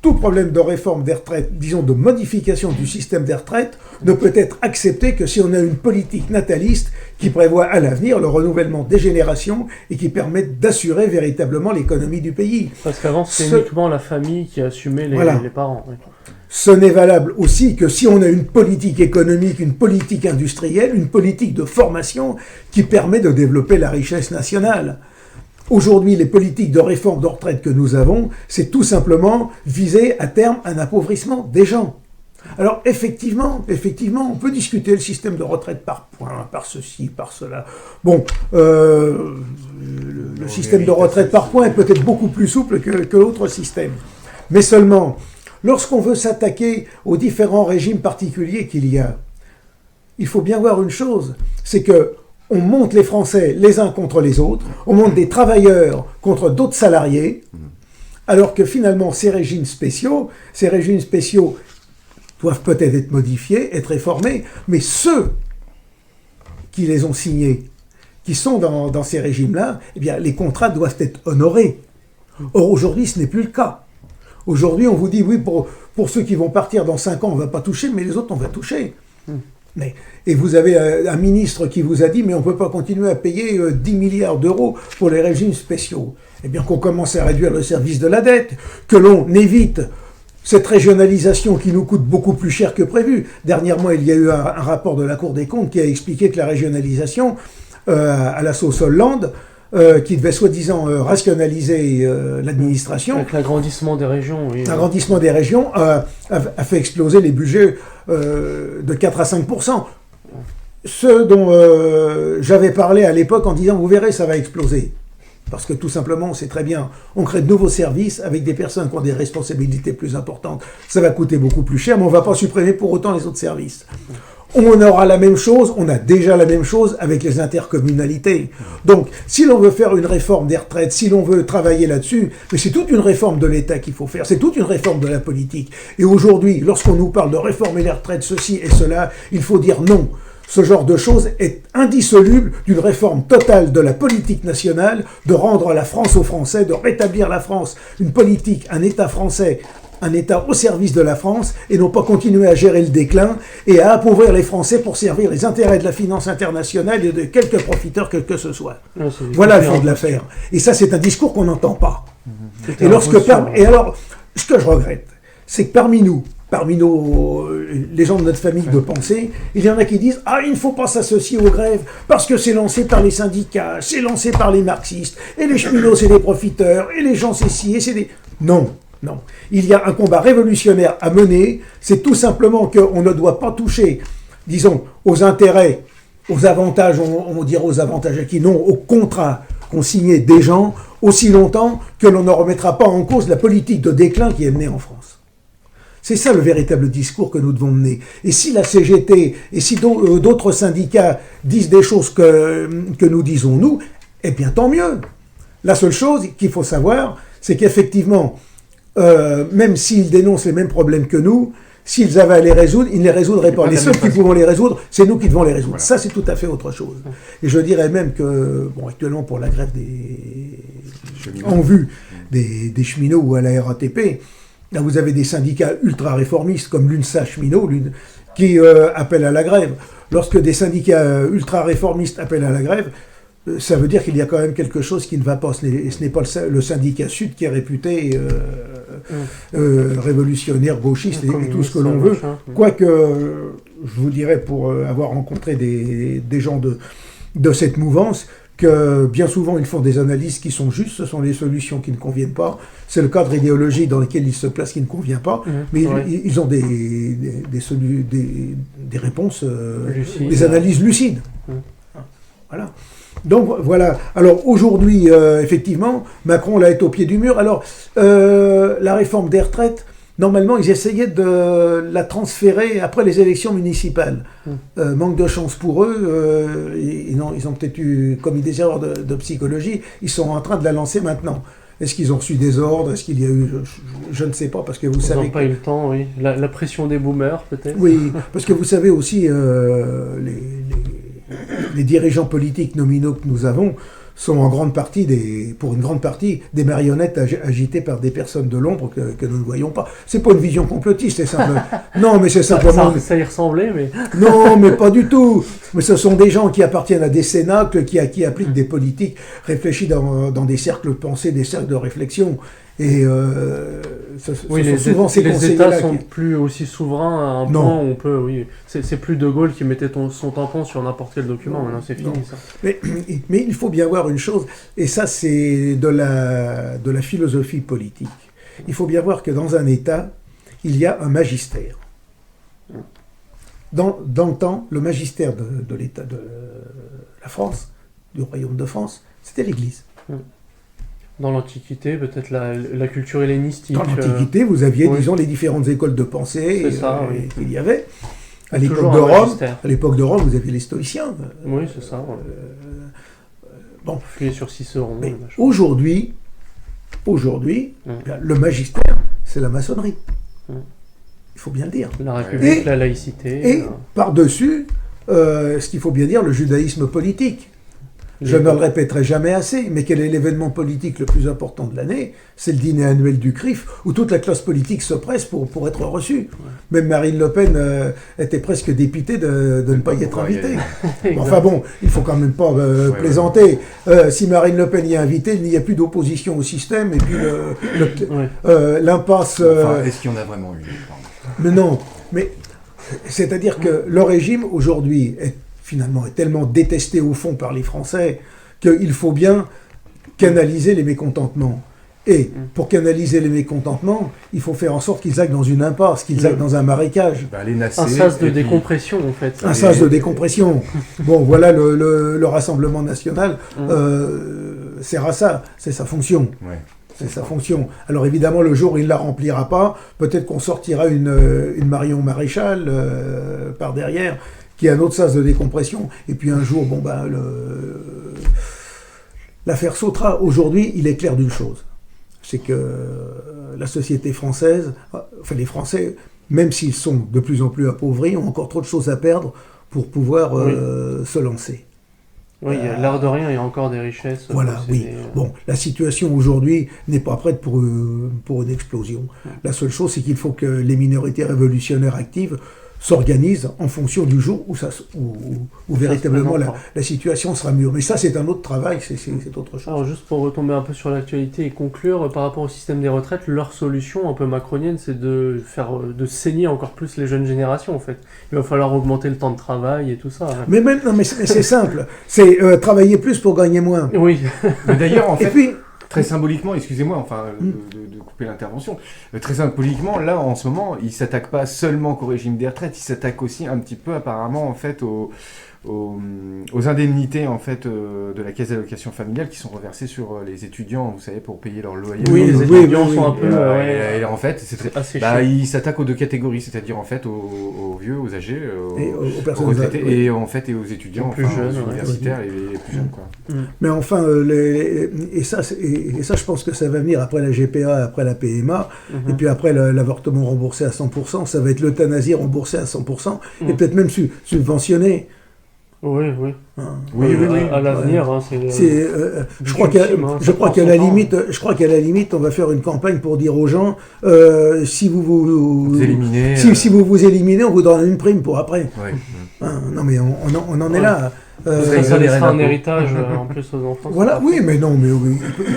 tout problème de réforme des retraites, disons de modification du système des retraites, ne peut être accepté que si on a une politique nataliste qui prévoit à l'avenir le renouvellement des générations et qui permette d'assurer véritablement l'économie du pays. Parce qu'avant, c'était uniquement la famille qui assumait les parents. Oui. Ce n'est valable aussi que si on a une politique économique, une politique industrielle, une politique de formation qui permet de développer la richesse nationale. Aujourd'hui, les politiques de réforme de retraite que nous avons, c'est tout simplement viser à terme un appauvrissement des gens. Alors effectivement, on peut discuter le système de retraite par points, par ceci, par cela. Bon, le système de retraite par points est peut-être beaucoup plus souple que l'autre système. Mais seulement, lorsqu'on veut s'attaquer aux différents régimes particuliers qu'il y a, il faut bien voir une chose, c'est que on monte les Français les uns contre les autres, on monte des travailleurs contre d'autres salariés, alors que finalement ces régimes spéciaux doivent peut-être être modifiés, être réformés, mais ceux qui les ont signés, qui sont dans ces régimes-là, eh bien les contrats doivent être honorés. Or aujourd'hui ce n'est plus le cas. Aujourd'hui on vous dit oui, pour ceux qui vont partir dans 5 ans on ne va pas toucher, mais les autres on va toucher. Et vous avez un ministre qui vous a dit mais on ne peut pas continuer à payer 10 milliards d'euros pour les régimes spéciaux. Eh bien qu'on commence à réduire le service de la dette, que l'on évite cette régionalisation qui nous coûte beaucoup plus cher que prévu. Dernièrement, il y a eu un rapport de la Cour des comptes qui a expliqué que la régionalisation à la sauce Hollande, qui devait soi-disant rationaliser l'administration. Avec l'agrandissement des régions, oui. L'agrandissement des régions a fait exploser les budgets de 4 à 5%. Ce dont j'avais parlé à l'époque en disant, vous verrez, ça va exploser. Parce que tout simplement, c'est très bien, on crée de nouveaux services avec des personnes qui ont des responsabilités plus importantes. Ça va coûter beaucoup plus cher, mais on ne va pas supprimer pour autant les autres services. On aura la même chose, on a déjà la même chose avec les intercommunalités. Donc, si l'on veut faire une réforme des retraites, si l'on veut travailler là-dessus, mais c'est toute une réforme de l'État qu'il faut faire, c'est toute une réforme de la politique. Et aujourd'hui, lorsqu'on nous parle de réformer les retraites, ceci et cela, il faut dire non. Ce genre de choses est indissoluble d'une réforme totale de la politique nationale, de rendre la France aux Français, de rétablir la France, une politique, un État français, un État au service de la France, et non pas continuer à gérer le déclin et à appauvrir les Français pour servir les intérêts de la finance internationale et de quelques profiteurs que ce soit. Voilà le fond de l'affaire. Et ça, c'est un discours qu'on n'entend pas. Et alors, ce que je regrette, c'est que parmi les gens de notre famille de pensée, il y en a qui disent « Ah, il ne faut pas s'associer aux grèves parce que c'est lancé par les syndicats, c'est lancé par les marxistes, et les cheminots, c'est des profiteurs, et les gens, c'est ci, et c'est des... » Non. Non. Il y a un combat révolutionnaire à mener, c'est tout simplement qu'on ne doit pas toucher, disons, aux intérêts, aux avantages, on dirait aux avantages acquis, non, aux contrats qu'ont signés des gens, aussi longtemps que l'on ne remettra pas en cause la politique de déclin qui est menée en France. C'est ça le véritable discours que nous devons mener. Et si la CGT et si d'autres syndicats disent des choses que nous disons nous, eh bien tant mieux. La seule chose qu'il faut savoir, c'est qu'effectivement, même s'ils dénoncent les mêmes problèmes que nous, s'ils avaient à les résoudre, ils ne les résoudраient pas. Les seuls qui pouvons les résoudre, c'est nous qui devons les résoudre. Voilà. Ça, c'est tout à fait autre chose. Et je dirais même que, bon, actuellement, pour la grève en vue des cheminots ou à la RATP, là, vous avez des syndicats ultra-réformistes comme l'UNSA cheminot qui appellent à la grève. Lorsque des syndicats ultra-réformistes appellent à la grève, ça veut dire qu'il y a quand même quelque chose qui ne va pas. Ce n'est pas le syndicat Sud qui est réputé révolutionnaire, gauchiste et tout ce que l'on veut. Quoique, je vous dirais, pour avoir rencontré des gens de cette mouvance, que bien souvent ils font des analyses qui sont justes, ce sont les solutions qui ne conviennent pas, c'est le cadre idéologique dans lequel ils se placent qui ne convient pas, mais ils ont des réponses, des analyses lucides. Voilà. Donc voilà. Alors aujourd'hui, effectivement, Macron là est au pied du mur. Alors la réforme des retraites, normalement, ils essayaient de la transférer après les élections municipales. Manque de chance pour eux. Ils ont peut-être eu commis des erreurs de psychologie. Ils sont en train de la lancer maintenant. Est-ce qu'ils ont reçu des ordres? Est-ce qu'il y a eu... Je ne sais pas, parce que vous savez... Ils n'ont pas eu le temps, oui. La pression des boomers, peut-être. Oui, parce que vous savez aussi, les dirigeants politiques nominaux que nous avons sont en grande partie pour une grande partie des marionnettes agitées par des personnes de l'ombre que nous ne voyons pas. C'est pas une vision complotiste, c'est simple. Non, mais c'est simplement. Ça y ressemblait, mais. Non, mais pas du tout. Mais ce sont des gens qui appartiennent à des cénacles, qui appliquent des politiques réfléchies dans des cercles de pensée, des cercles de réflexion. Et souvent ces les conseillers-là États sont plus aussi souverains à un point où on peut, oui, c'est plus De Gaulle qui mettait son tampon sur n'importe quel document, maintenant c'est fini ça. Mais il faut bien voir une chose, et ça c'est de la philosophie politique. Il faut bien voir que dans un État, il y a un magistère. Dans le temps, le magistère de l'État de la France, du Royaume de France, c'était l'Église. Dans l'Antiquité, peut-être la culture hellénistique. Dans l'Antiquité, vous aviez, disons, les différentes écoles de pensée qu'il y avait. À l'époque de Rome, vous aviez les stoïciens. Oui, c'est ça. Bon. Appuyé sur Cicéron. Mais aujourd'hui, le magistère, c'est la maçonnerie. Il faut bien le dire. La République, la laïcité. Et par-dessus, ce qu'il faut bien dire, le judaïsme politique. Je ne le répéterai jamais assez, mais quel est l'événement politique le plus important de l'année? C'est le dîner annuel du CRIF, où toute la classe politique se presse pour être reçue. Même Marine Le Pen était presque dépitée de ne pas y être invitée. Enfin bon, il ne faut quand même pas plaisanter. Si Marine Le Pen y est invitée, il n'y a plus d'opposition au système, et puis l'impasse... est-ce qu'il y en a vraiment une? Mais non, mais c'est-à-dire que le régime, aujourd'hui, finalement, est tellement détesté au fond par les Français qu'il faut bien canaliser les mécontentements. Et pour canaliser les mécontentements, il faut faire en sorte qu'ils aillent dans une impasse, qu'ils aillent dans un marécage. Un sas de décompression, en fait. Un sas de décompression. Bon, voilà, le Rassemblement national sert à ça, c'est sa fonction. Ouais. C'est sa fonction. Alors évidemment, le jour où il ne la remplira pas, peut-être qu'on sortira une Marion Maréchal par derrière, qui est un autre sas de décompression, et puis un jour, l'affaire sautera. Aujourd'hui, il est clair d'une chose, c'est que la société française, enfin les Français, même s'ils sont de plus en plus appauvris, ont encore trop de choses à perdre pour pouvoir se lancer. Oui, l'air de rien, il y a encore des richesses. Voilà, oui. Bon, la situation aujourd'hui n'est pas prête pour une explosion. La seule chose, c'est qu'il faut que les minorités révolutionnaires actives s'organisent en fonction du jour où véritablement la situation sera mûre. Mais ça, c'est un autre travail, c'est autre chose. Alors, juste pour retomber un peu sur l'actualité et conclure, par rapport au système des retraites, leur solution un peu macronienne, c'est de saigner encore plus les jeunes générations, en fait. Il va falloir augmenter le temps de travail et tout ça. Hein. Mais c'est simple. C'est travailler plus pour gagner moins. Oui. Mais d'ailleurs, en fait... Et puis, très symboliquement, excusez-moi, de couper l'intervention, très symboliquement, là, en ce moment, il ne s'attaque pas seulement qu'au régime des retraites, il s'attaque aussi un petit peu, apparemment, en fait, aux indemnités, en fait, de la caisse d'allocation familiale qui sont reversées sur les étudiants, vous savez, pour payer leur loyer. Oui, les étudiants sont un peu... Et en fait, il s'attaque aux deux catégories, c'est-à-dire, en fait, aux vieux, aux âgés, aux personnes retraités, et en fait, et aux étudiants, plus jeunes, aux universitaires et les plus jeunes, quoi. Mais enfin, et ça, je pense que ça va venir après la GPA, après la PMA, et puis après l'avortement remboursé à 100%, ça va être l'euthanasie remboursée à 100%, et peut-être même subventionné. Oui. Oui. À l'avenir, je crois qu'à la limite, on va faire une campagne pour dire aux gens, si vous éliminez, si vous éliminez, on vous donne une prime pour après. Oui. Non mais on en est là. Ça laissera un héritage en plus aux enfants. Voilà, oui, mais ils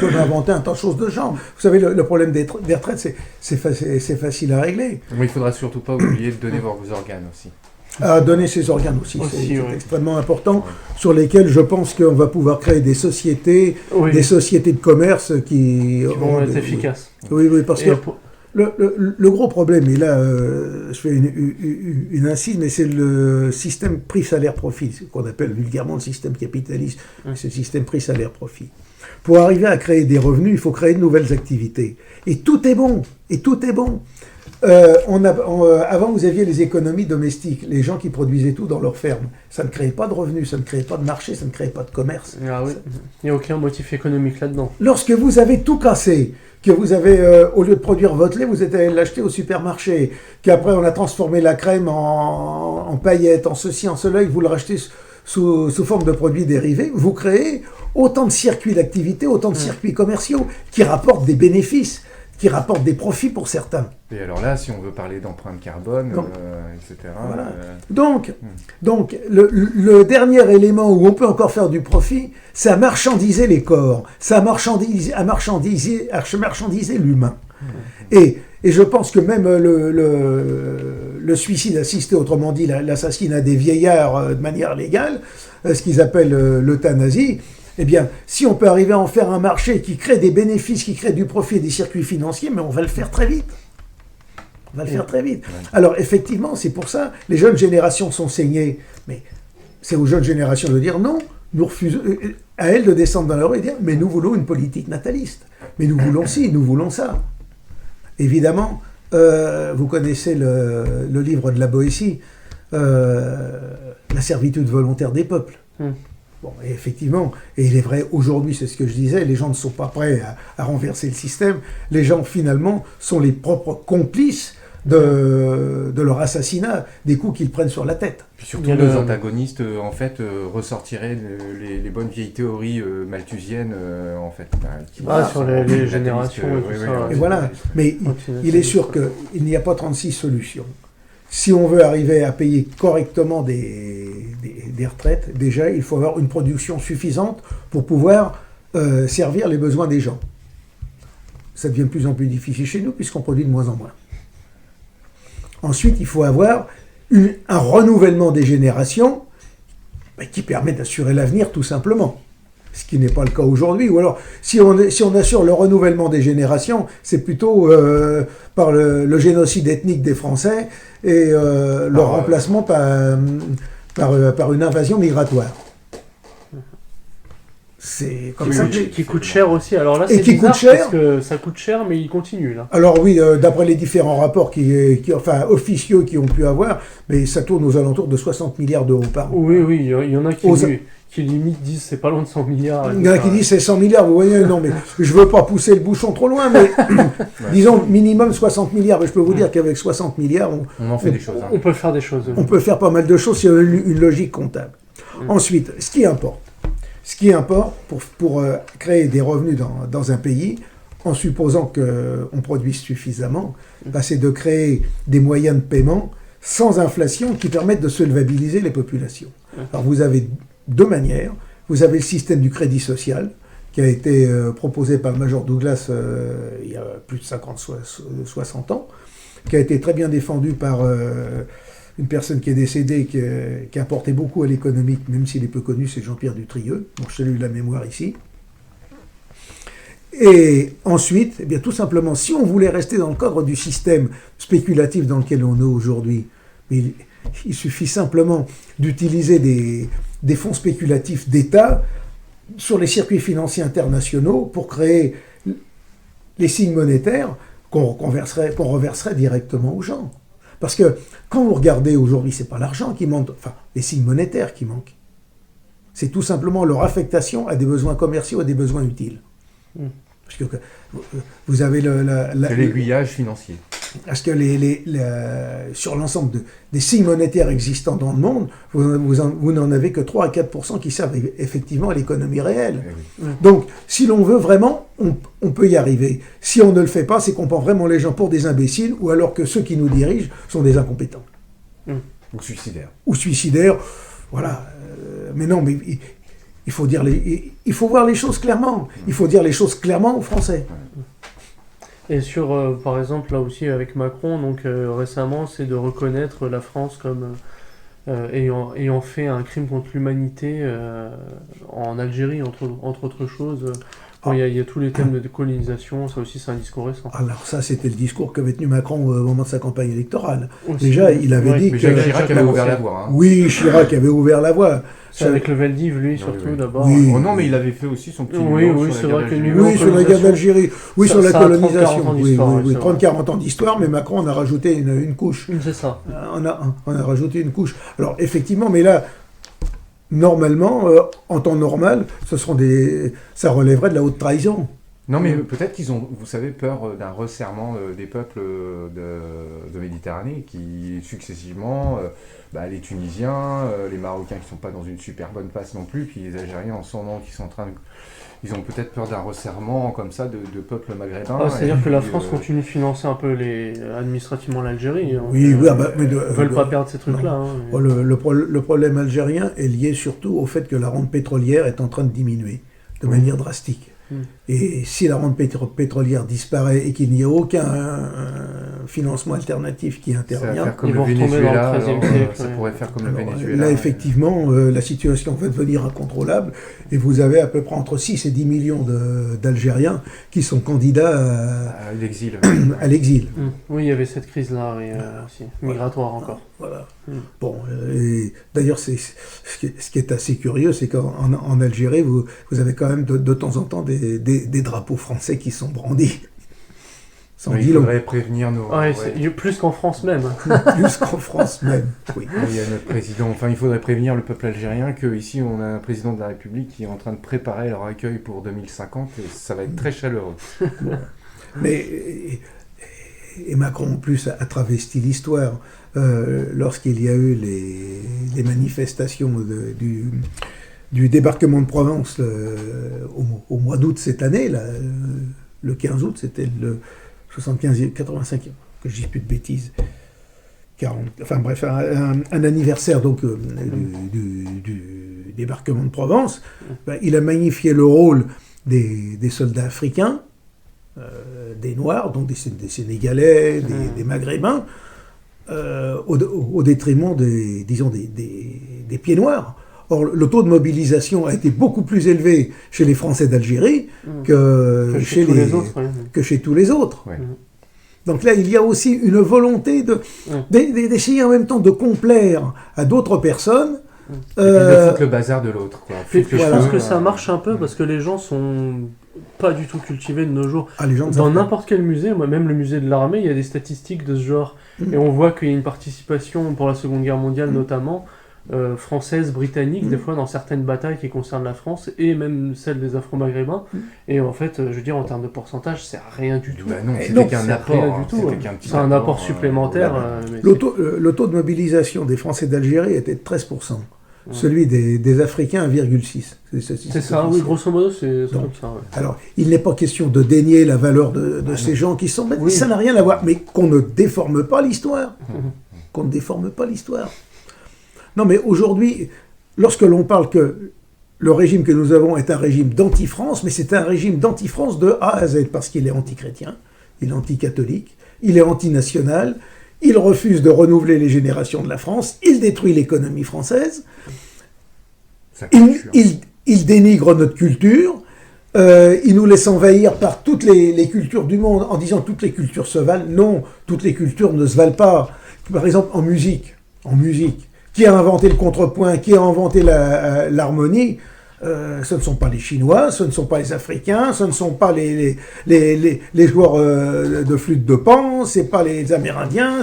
peuvent inventer un tas de choses de genre. Vous savez, le problème des retraites, c'est facile à régler. Mais il faudra surtout pas oublier de donner vos organes aussi. À donner ses organes aussi, c'est extrêmement important, sur lesquels je pense qu'on va pouvoir créer des sociétés de commerce qui vont être efficaces. Oui, parce que le gros problème, et là je fais une incise, mais c'est le système prix-salaire-profit, ce qu'on appelle vulgairement le système capitaliste, c'est le système prix-salaire-profit. Pour arriver à créer des revenus, il faut créer de nouvelles activités. Et tout est bon, avant, vous aviez les économies domestiques, les gens qui produisaient tout dans leur ferme. Ça ne créait pas de revenus, ça ne créait pas de marché, ça ne créait pas de commerce. Ah oui. Il n'y a aucun motif économique là-dedans. Lorsque vous avez tout cassé, que vous avez, au lieu de produire votre lait, vous êtes allé l'acheter au supermarché, qu'après on a transformé la crème en paillettes, en ceci, en cela, et que vous le rachetez sous forme de produits dérivés, vous créez autant de circuits d'activité, autant de circuits commerciaux qui rapportent des bénéfices, qui rapportent des profits pour certains. Et alors là, si on veut parler d'empreinte carbone, Donc, etc. voilà. Donc le dernier élément où on peut encore faire du profit, c'est à marchandiser les corps, c'est à marchandiser l'humain. Et je pense que même le suicide assisté, autrement dit l'assassinat des vieillards de manière légale, ce qu'ils appellent l'euthanasie, eh bien, si on peut arriver à en faire un marché qui crée des bénéfices, qui crée du profit et des circuits financiers, mais on va le faire très vite. On va le faire très vite. Alors, effectivement, c'est pour ça, les jeunes générations sont saignées, mais c'est aux jeunes générations de dire non, nous refusons, à elles de descendre dans leur rue et dire, mais nous voulons une politique nataliste. Mais nous voulons ci, nous voulons ça. Évidemment, vous connaissez le livre de la Boétie, La servitude volontaire des peuples. Bon, et effectivement, et il est vrai, aujourd'hui, c'est ce que je disais, les gens ne sont pas prêts à renverser le système. Les gens, finalement, sont les propres complices de leur assassinat, des coups qu'ils prennent sur la tête. Puis surtout, nos antagonistes, en fait, ressortiraient les bonnes vieilles théories malthusiennes, en fait. Sur les générations et tout ça. Et voilà, mais il est sûr qu'il n'y a pas 36 solutions. Si on veut arriver à payer correctement des retraites, déjà, il faut avoir une production suffisante pour pouvoir servir les besoins des gens. Ça devient de plus en plus difficile chez nous, puisqu'on produit de moins en moins. Ensuite, il faut avoir un renouvellement des générations qui permet d'assurer l'avenir, tout simplement. Ce qui n'est pas le cas aujourd'hui. Ou alors, si on assure le renouvellement des générations, c'est plutôt par le génocide ethnique des Français et leur remplacement par une invasion migratoire. C'est comme ça qui coûte cher aussi. Alors là, c'est qui bizarre coûte cher, parce que ça coûte cher, mais il continue là. Alors oui, d'après les différents rapports officieux qui ont pu avoir, mais ça tourne aux alentours de 60 milliards d'euros par an. Oui, il y en a qui limite disent c'est pas loin de 100 milliards. Il y en a qui disent c'est 100 milliards, vous voyez, non mais je veux pas pousser le bouchon trop loin, mais disons minimum 60 milliards, mais je peux vous dire qu'avec 60 milliards, on en fait des choses. On peut faire des choses. On peut faire pas mal de choses, c'est une logique comptable. Ensuite, ce qui importe pour créer des revenus dans un pays, en supposant qu'on produise suffisamment, c'est de créer des moyens de paiement sans inflation qui permettent de solvabiliser les populations. Alors vous avez deux manières. Vous avez le système du crédit social, qui a été proposé par le Major Douglas il y a plus de 60 ans, qui a été très bien défendu par une personne qui est décédée, qui a apporté beaucoup à l'économie, même s'il est peu connu, c'est Jean-Pierre Dutrieux, dont je salue la mémoire ici. Et ensuite, eh bien, tout simplement, si on voulait rester dans le cadre du système spéculatif dans lequel on est aujourd'hui, il suffit simplement d'utiliser des fonds spéculatifs d'État sur les circuits financiers internationaux pour créer les signes monétaires qu'on reverserait directement aux gens. Parce que quand vous regardez aujourd'hui, c'est pas l'argent qui manque, enfin les signes monétaires qui manquent. C'est tout simplement leur affectation à des besoins commerciaux, à des besoins utiles. Parce que vous avez c'est l'aiguillage financier. Parce que sur l'ensemble des signes monétaires existants dans le monde, vous n'en avez que 3 à 4% qui servent effectivement à l'économie réelle. Donc, si l'on veut vraiment, on peut y arriver. Si on ne le fait pas, c'est qu'on prend vraiment les gens pour des imbéciles, ou alors que ceux qui nous dirigent sont des incompétents. Ou suicidaires. Ou suicidaires, voilà. Mais non, mais il faut voir les choses clairement. Il faut dire les choses clairement aux Français. Et sur, par exemple, là aussi avec Macron, donc récemment, c'est de reconnaître la France comme ayant fait un crime contre l'humanité en Algérie, entre autres choses. Il y a tous les thèmes de colonisation, ça aussi c'est un discours récent. Alors ça, c'était le discours qu'avait tenu Macron au moment de sa campagne électorale. Aussi, déjà, il avait dit que... Chirac avait ouvert la voie. Hein. Oui, Chirac avait ouvert la voie. C'est avec le Veldiv, lui, surtout, d'abord. Oui. Oh non, mais il avait fait aussi son petit numéro sur la guerre d'Algérie. Oui, sur la guerre d'Algérie. Oui, sur la colonisation. Oui, 30-40 ans d'histoire, mais Macron en a rajouté une couche. C'est ça. On a rajouté une couche. Alors, effectivement, mais là... Normalement, en temps normal, ça relèverait de la haute trahison. Non, mais peut-être qu'ils ont, vous savez, peur d'un resserrement des peuples de Méditerranée qui, successivement, les Tunisiens, les Marocains qui sont pas dans une super bonne passe non plus, puis les Algériens en ce moment qui sont en train de... Ils ont peut-être peur d'un resserrement comme ça de peuples maghrébins. C'est-à-dire que la France continue de financer un peu administrativement l'Algérie. Oui, mais ils veulent pas perdre ces trucs-là. Hein, mais... le problème algérien est lié surtout au fait que la rente pétrolière est en train de diminuer de manière drastique. Et si la rente pétrolière disparaît et qu'il n'y a aucun financement alternatif qui intervient, ils vont retomber dans le 13e siècle. Ça pourrait faire comme le Venezuela. Là, effectivement, la situation va devenir incontrôlable et vous avez à peu près entre 6 et 10 millions d'Algériens qui sont candidats à l'exil. à l'exil. Oui, il y avait cette crise-là aussi, migratoire encore. Voilà. Bon, et d'ailleurs, ce qui est assez curieux, c'est qu'en Algérie, vous avez quand même de temps en temps des drapeaux français qui sont brandis. Il faudrait prévenir nos... Plus qu'en France même. Plus qu'en France même, oui. Il y a notre président... Enfin, il faudrait prévenir le peuple algérien qu'ici, on a un président de la République qui est en train de préparer leur accueil pour 2050 et ça va être très chaleureux. Et Macron, en plus, a travesti l'histoire. Lorsqu'il y a eu les manifestations du débarquement de Provence au mois d'août cette année, là, le 15 août, c'était le 75e, 85e, que je dis plus de bêtises, 40, enfin bref, un anniversaire donc du débarquement de Provence, il a magnifié le rôle des soldats africains, des Noirs, donc des Sénégalais, des Maghrébins, au détriment des Pieds Noirs. Or, le taux de mobilisation a été beaucoup plus élevé chez les Français d'Algérie que chez tous les autres. Ouais. Donc là, il y a aussi une volonté d'essayer en même temps de complaire à d'autres personnes. Et de foutre le bazar de l'autre. Je pense que ça marche un peu parce que les gens sont pas du tout cultivés de nos jours. Dans n'importe quel musée, même le musée de l'armée, il y a des statistiques de ce genre. Et on voit qu'il y a une participation pour la Seconde Guerre mondiale notamment, française, britannique, des fois dans certaines batailles qui concernent la France et même celles des Afro-Maghrébins. Et en fait, je veux dire, en termes de pourcentage, c'est rien du tout. Non, c'était qu'un apport. Rien du tout. C'est un apport supplémentaire. Le taux de mobilisation des Français d'Algérie était de 13%. Celui des Africains, 1,6. C'est ça, oui, grosso modo, c'est comme ça. Ouais. Alors, il n'est pas question de dénier la valeur de ces gens qui sont... Oui. Ça n'a rien à voir, mais qu'on ne déforme pas l'histoire. Qu'on ne déforme pas l'histoire. Non, mais aujourd'hui, lorsque l'on parle que le régime que nous avons est un régime d'anti-France, mais c'est un régime d'anti-France de A à Z, parce qu'il est anti-chrétien, il est anti-catholique, il est anti-national, il refuse de renouveler les générations de la France, il détruit l'économie française, il dénigre notre culture, il nous laisse envahir par toutes les cultures du monde en disant toutes les cultures se valent. Non, toutes les cultures ne se valent pas. Par exemple, en musique, qui a inventé le contrepoint, qui a inventé l'harmonie, ce ne sont pas les Chinois, ce ne sont pas les Africains, ce ne sont pas les joueurs de flûte de Pan, c'est pas les Amérindiens,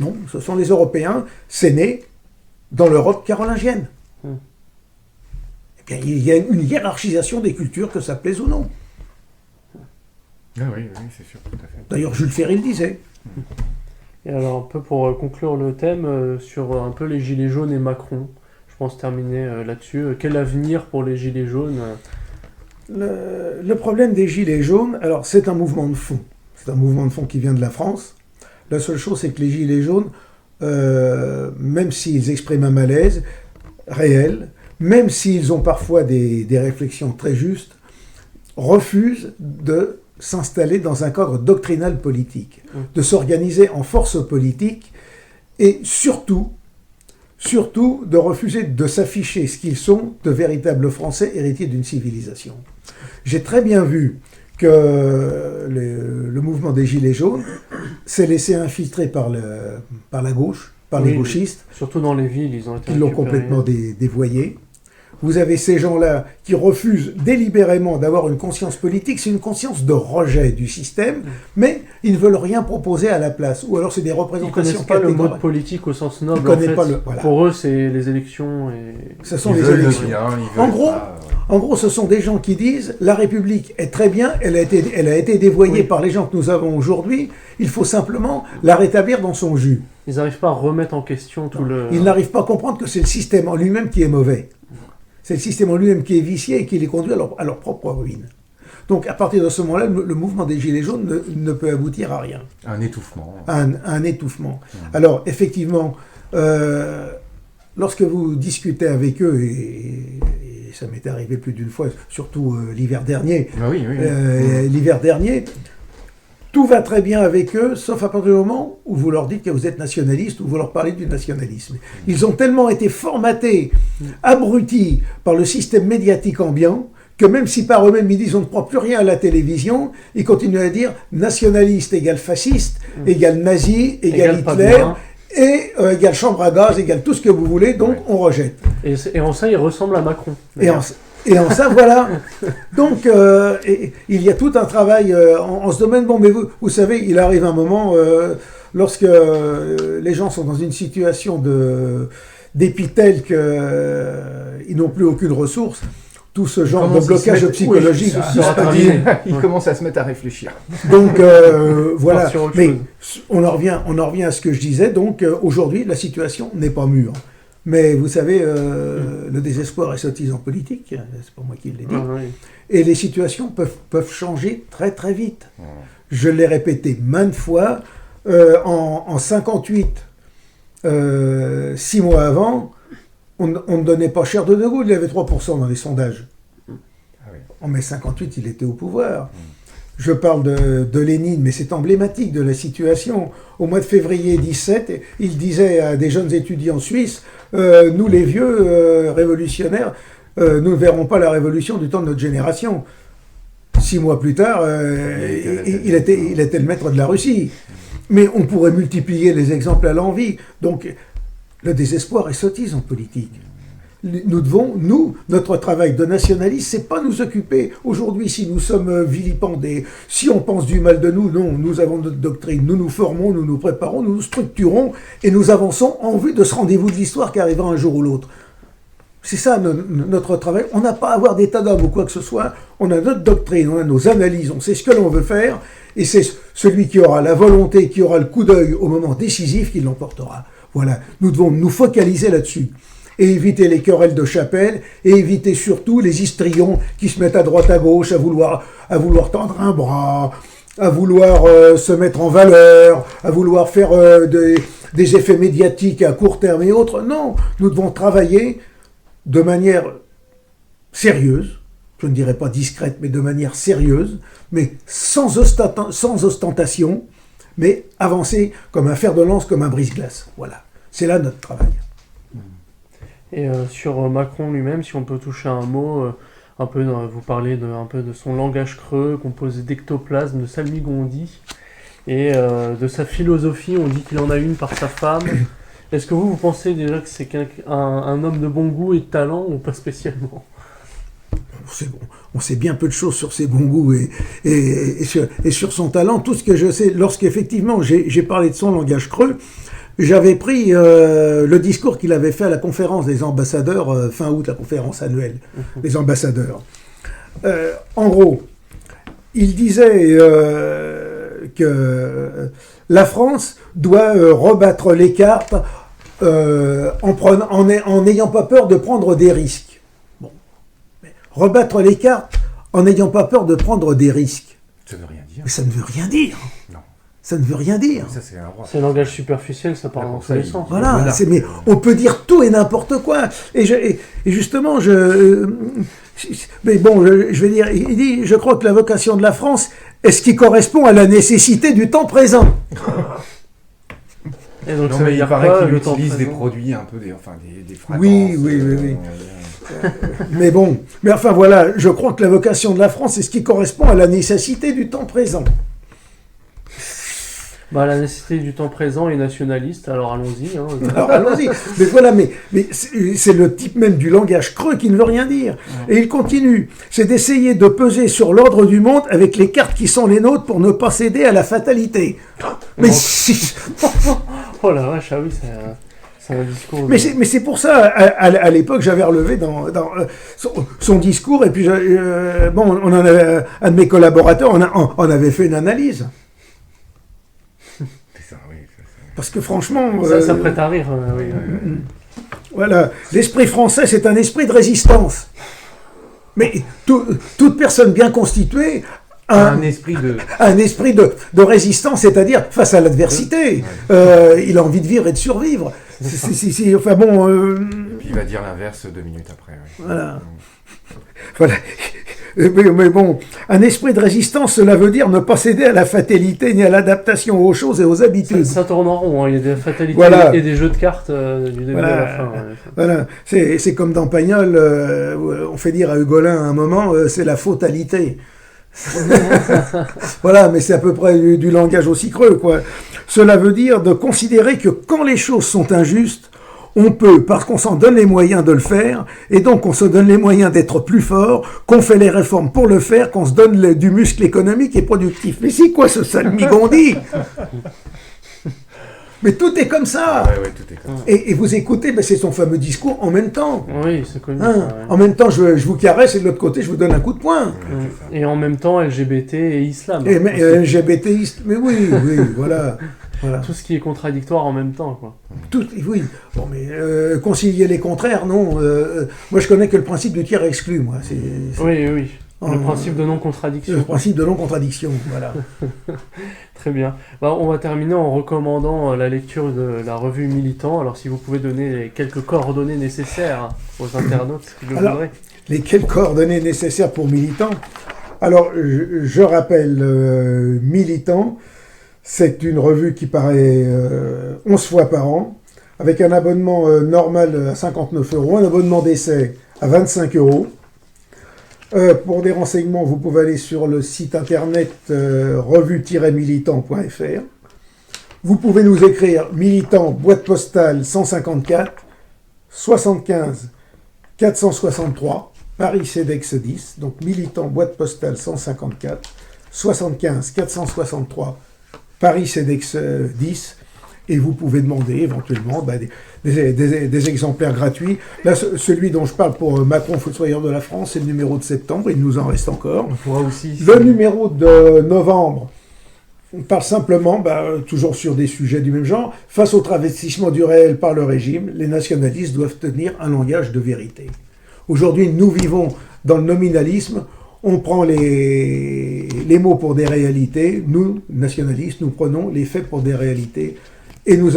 non, ce sont les Européens. C'est né dans l'Europe carolingienne. Et bien, il y a une hiérarchisation des cultures, que ça plaise ou non. Ah oui, c'est sûr, tout à fait. D'ailleurs, Jules Ferry le disait. Et alors, un peu pour conclure le thème, sur un peu les Gilets jaunes et Macron, je pense terminer là-dessus. Quel avenir pour les Gilets jaunes Le problème des Gilets jaunes, alors c'est un mouvement de fond. C'est un mouvement de fond qui vient de la France. La seule chose, c'est que les Gilets jaunes, même s'ils expriment un malaise réel, même s'ils ont parfois des réflexions très justes, refusent de s'installer dans un cadre doctrinal politique, de s'organiser en force politique et surtout de refuser de s'afficher ce qu'ils sont, de véritables Français héritiers d'une civilisation. J'ai très bien vu que le mouvement des Gilets jaunes s'est laissé infiltrer par la gauche, par les gauchistes. Surtout dans les villes, ils ont été qui l'ont complètement dévoyé. Vous avez ces gens-là qui refusent délibérément d'avoir une conscience politique, c'est une conscience de rejet du système, mais ils ne veulent rien proposer à la place. Ou alors c'est des représentations catégoriques. Ils ne connaissent pas le mode politique au sens noble. Ils connaissent pas Pour eux, c'est les élections. Ce sont les élections. Bien, en En gros, ce sont des gens qui disent la République est très bien, elle a été dévoyée par les gens que nous avons aujourd'hui, il faut simplement la rétablir dans son jus. Ils n'arrivent pas à remettre en question tout le... Ils n'arrivent pas à comprendre que c'est le système en lui-même qui est mauvais. C'est le système en lui-même qui est vicié et qui les conduit à leur propre ruine. Donc à partir de ce moment-là, le mouvement des Gilets jaunes ne peut aboutir à rien. Un étouffement. Un étouffement. Alors effectivement, lorsque vous discutez avec eux, et ça m'est arrivé plus d'une fois, surtout l'hiver dernier, l'hiver dernier, tout va très bien avec eux, sauf à partir du moment où vous leur dites que vous êtes nationaliste, ou vous leur parlez du nationalisme. Ils ont tellement été formatés, abrutis par le système médiatique ambiant, que même si par eux-mêmes ils disent on ne croit plus rien à la télévision, ils continuent à dire nationaliste égale fasciste, égale nazi, égale Hitler, et égale chambre à gaz, égale tout ce que vous voulez, donc on rejette. Et en ça, il ressemble à Macron. Et en ça, voilà. Donc, il y a tout un travail en ce domaine. Bon, mais vous savez, il arrive un moment, lorsque les gens sont dans une situation d'épithèle qu'ils n'ont plus aucune ressource, tout ce genre de blocage psychologique sera terminé. Ils commencent à se mettre à réfléchir. Donc, voilà. Mais on en revient à ce que je disais. Donc, aujourd'hui, la situation n'est pas mûre. Mais vous savez, le désespoir est sottise en politique, c'est pas moi qui l'ai dit, et les situations peuvent changer très très vite. Je l'ai répété maintes fois, en 58, 6 mois avant, on ne donnait pas cher de Gaulle, il avait 3% dans les sondages. En mai 58, il était au pouvoir. Je parle de Lénine, mais c'est emblématique de la situation. Au mois de février 17, il disait à des jeunes étudiants suisses, nous les vieux révolutionnaires, nous ne verrons pas la révolution du temps de notre génération. 6 mois plus tard, il était le maître de la Russie. Mais on pourrait multiplier les exemples à l'envi. Donc, le désespoir est sottise en politique. Nous devons, notre travail de nationaliste, c'est pas nous occuper. Aujourd'hui, si nous sommes vilipendés, si on pense du mal de nous, non, nous avons notre doctrine, nous nous formons, nous nous préparons, nous nous structurons, et nous avançons en vue de ce rendez-vous de l'histoire qui arrivera un jour ou l'autre. C'est ça notre travail. On n'a pas à avoir d'état d'âme ou quoi que ce soit, on a notre doctrine, on a nos analyses, on sait ce que l'on veut faire, et c'est celui qui aura la volonté, qui aura le coup d'œil au moment décisif qui l'emportera. Voilà, nous devons nous focaliser là-dessus. Et éviter les querelles de chapelle, et éviter surtout les histrions qui se mettent à droite à gauche à vouloir tendre un bras, à vouloir se mettre en valeur, à vouloir faire des effets médiatiques à court terme et autres. Non, nous devons travailler de manière sérieuse, je ne dirais pas discrète, mais de manière sérieuse, mais sans ostentation, mais avancer comme un fer de lance, comme un brise-glace. Voilà, c'est là notre travail. Et sur Macron lui-même, si on peut toucher un mot, vous parlez un peu de son langage creux, composé d'ectoplasme, de salmigondis, et de sa philosophie. On dit qu'il en a une par sa femme. Est-ce que vous pensez déjà que c'est un homme de bon goût et de talent, ou pas spécialement ? On sait bien peu de choses sur ses bons goûts et sur son talent. Tout ce que je sais, lorsqu'effectivement j'ai parlé de son langage creux, j'avais pris le discours qu'il avait fait à la conférence des ambassadeurs fin août, la conférence annuelle des ambassadeurs. En gros, il disait que la France doit rebattre les cartes en n'ayant pas peur de prendre des risques. Bon. Mais rebattre les cartes en n'ayant pas peur de prendre des risques. Ça ne veut rien dire. Mais ça ne veut rien dire. Non. Ça ne veut rien dire. Ça, c'est un langage superficiel, ça part dans tous les sens. Voilà, mais on peut dire tout et n'importe quoi. Et justement, mais bon, je vais dire, il dit, je crois que la vocation de la France est ce qui correspond à la nécessité du temps présent. Et donc, non, ça mais veut il dire paraît qu'il utilise des produits un peu, des fragrances. Oui. Mais bon, mais enfin voilà, je crois que la vocation de la France est ce qui correspond à la nécessité du temps présent. La nécessité du temps présent est nationaliste, alors allons-y. Alors allons-y. Mais voilà, mais c'est le type même du langage creux qui ne veut rien dire. Et il continue. C'est d'essayer de peser sur l'ordre du monde avec les cartes qui sont les nôtres pour ne pas céder à la fatalité. Mais Oh la vache, ah oui, C'est un discours. Mais c'est pour ça, à l'époque, j'avais relevé dans son discours, et puis bon, on en avait, un de mes collaborateurs, on avait fait une analyse. C'est ça, oui. Parce que franchement... Ça prête à rire, oui. Voilà, l'esprit français, c'est un esprit de résistance. Mais toute personne bien constituée a Un esprit de... un esprit de résistance, c'est-à-dire face à l'adversité. Il a envie de vivre et de survivre. Enfin bon... Et puis il va dire l'inverse 2 minutes après. Oui. Voilà. Voilà. Mais bon, un esprit de résistance, cela veut dire ne pas céder à la fatalité ni à l'adaptation aux choses et aux habitudes. Ça tourne en rond, hein. Il y a des fatalités Voilà. et des jeux de cartes du début à la fin. Voilà. C'est comme dans Pagnol, on fait dire à Hugolin à un moment, c'est la fautalité. Voilà, mais c'est à peu près du langage aussi creux, quoi. Cela veut dire de considérer que quand les choses sont injustes, on peut, parce qu'on s'en donne les moyens de le faire, et donc on se donne les moyens d'être plus fort, qu'on fait les réformes pour le faire, qu'on se donne du muscle économique et productif. Mais c'est quoi ce salmigondi? Mais tout est comme ça. Ouais, tout est comme ça. Et vous écoutez, c'est son fameux discours en même temps. Oui, c'est connu. Hein, Ça, ouais. En même temps, je vous caresse, et de l'autre côté, je vous donne un coup de poing. Et en même temps, LGBT et islam. Et LGBTiste, mais oui, voilà. Tout ce qui est contradictoire en même temps, quoi. Tout, oui. Bon, mais concilier les contraires, non. Moi, je connais que le principe du tiers exclu, moi. Oui. Le principe de non-contradiction. Le principe de non-contradiction, voilà. Très bien. On va terminer en recommandant la lecture de la revue Militant. Alors, si vous pouvez donner quelques coordonnées nécessaires aux internautes qui le voudraient. Quelles coordonnées nécessaires pour Militant? Alors, je rappelle, Militant, c'est une revue qui paraît 11 fois par an, avec un abonnement normal à 59 €, un abonnement d'essai à 25 €. Pour des renseignements, vous pouvez aller sur le site internet revue-militant.fr. Vous pouvez nous écrire Militant, boîte postale 154 75 463, Paris CEDEX 10. Donc Militant, boîte postale 154 75 463, Paris CEDEX 10. Et vous pouvez demander éventuellement des exemplaires gratuits. Là, celui dont je parle pour Macron, fossoyeur de la France, c'est le numéro de septembre, il nous en reste encore. On pourra aussi... Le numéro de novembre, on parle simplement, toujours sur des sujets du même genre, face au travestissement du réel par le régime, les nationalistes doivent tenir un langage de vérité. Aujourd'hui, nous vivons dans le nominalisme, on prend les mots pour des réalités, nous, nationalistes, nous prenons les faits pour des réalités, et nous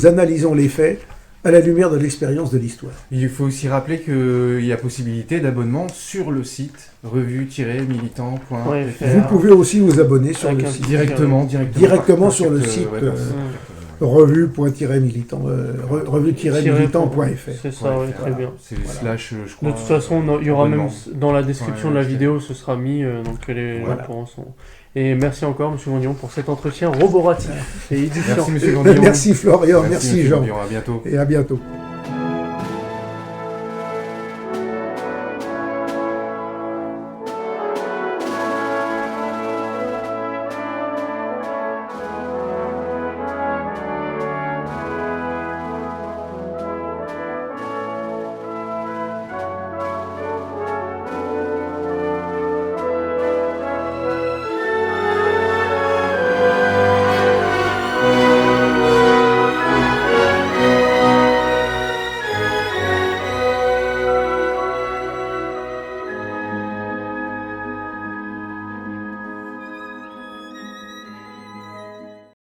analysons les faits à la lumière de l'expérience de l'histoire. Il faut aussi rappeler qu'il y a possibilité d'abonnement sur le site revue-militant.fr. Vous pouvez aussi vous abonner sur le site. Directement sur le site revue-militant.fr. C'est ça, oui, très bien. C'est slash, je crois. De toute façon, il y aura même dans la description de la vidéo, ce sera mis, donc les gens pourront s'en... Et merci encore, M. Gondillon, pour cet entretien roboratif et édifiant. Merci, M. Gondillon. Merci, Florian. Merci, Jean. À bientôt. Et à bientôt.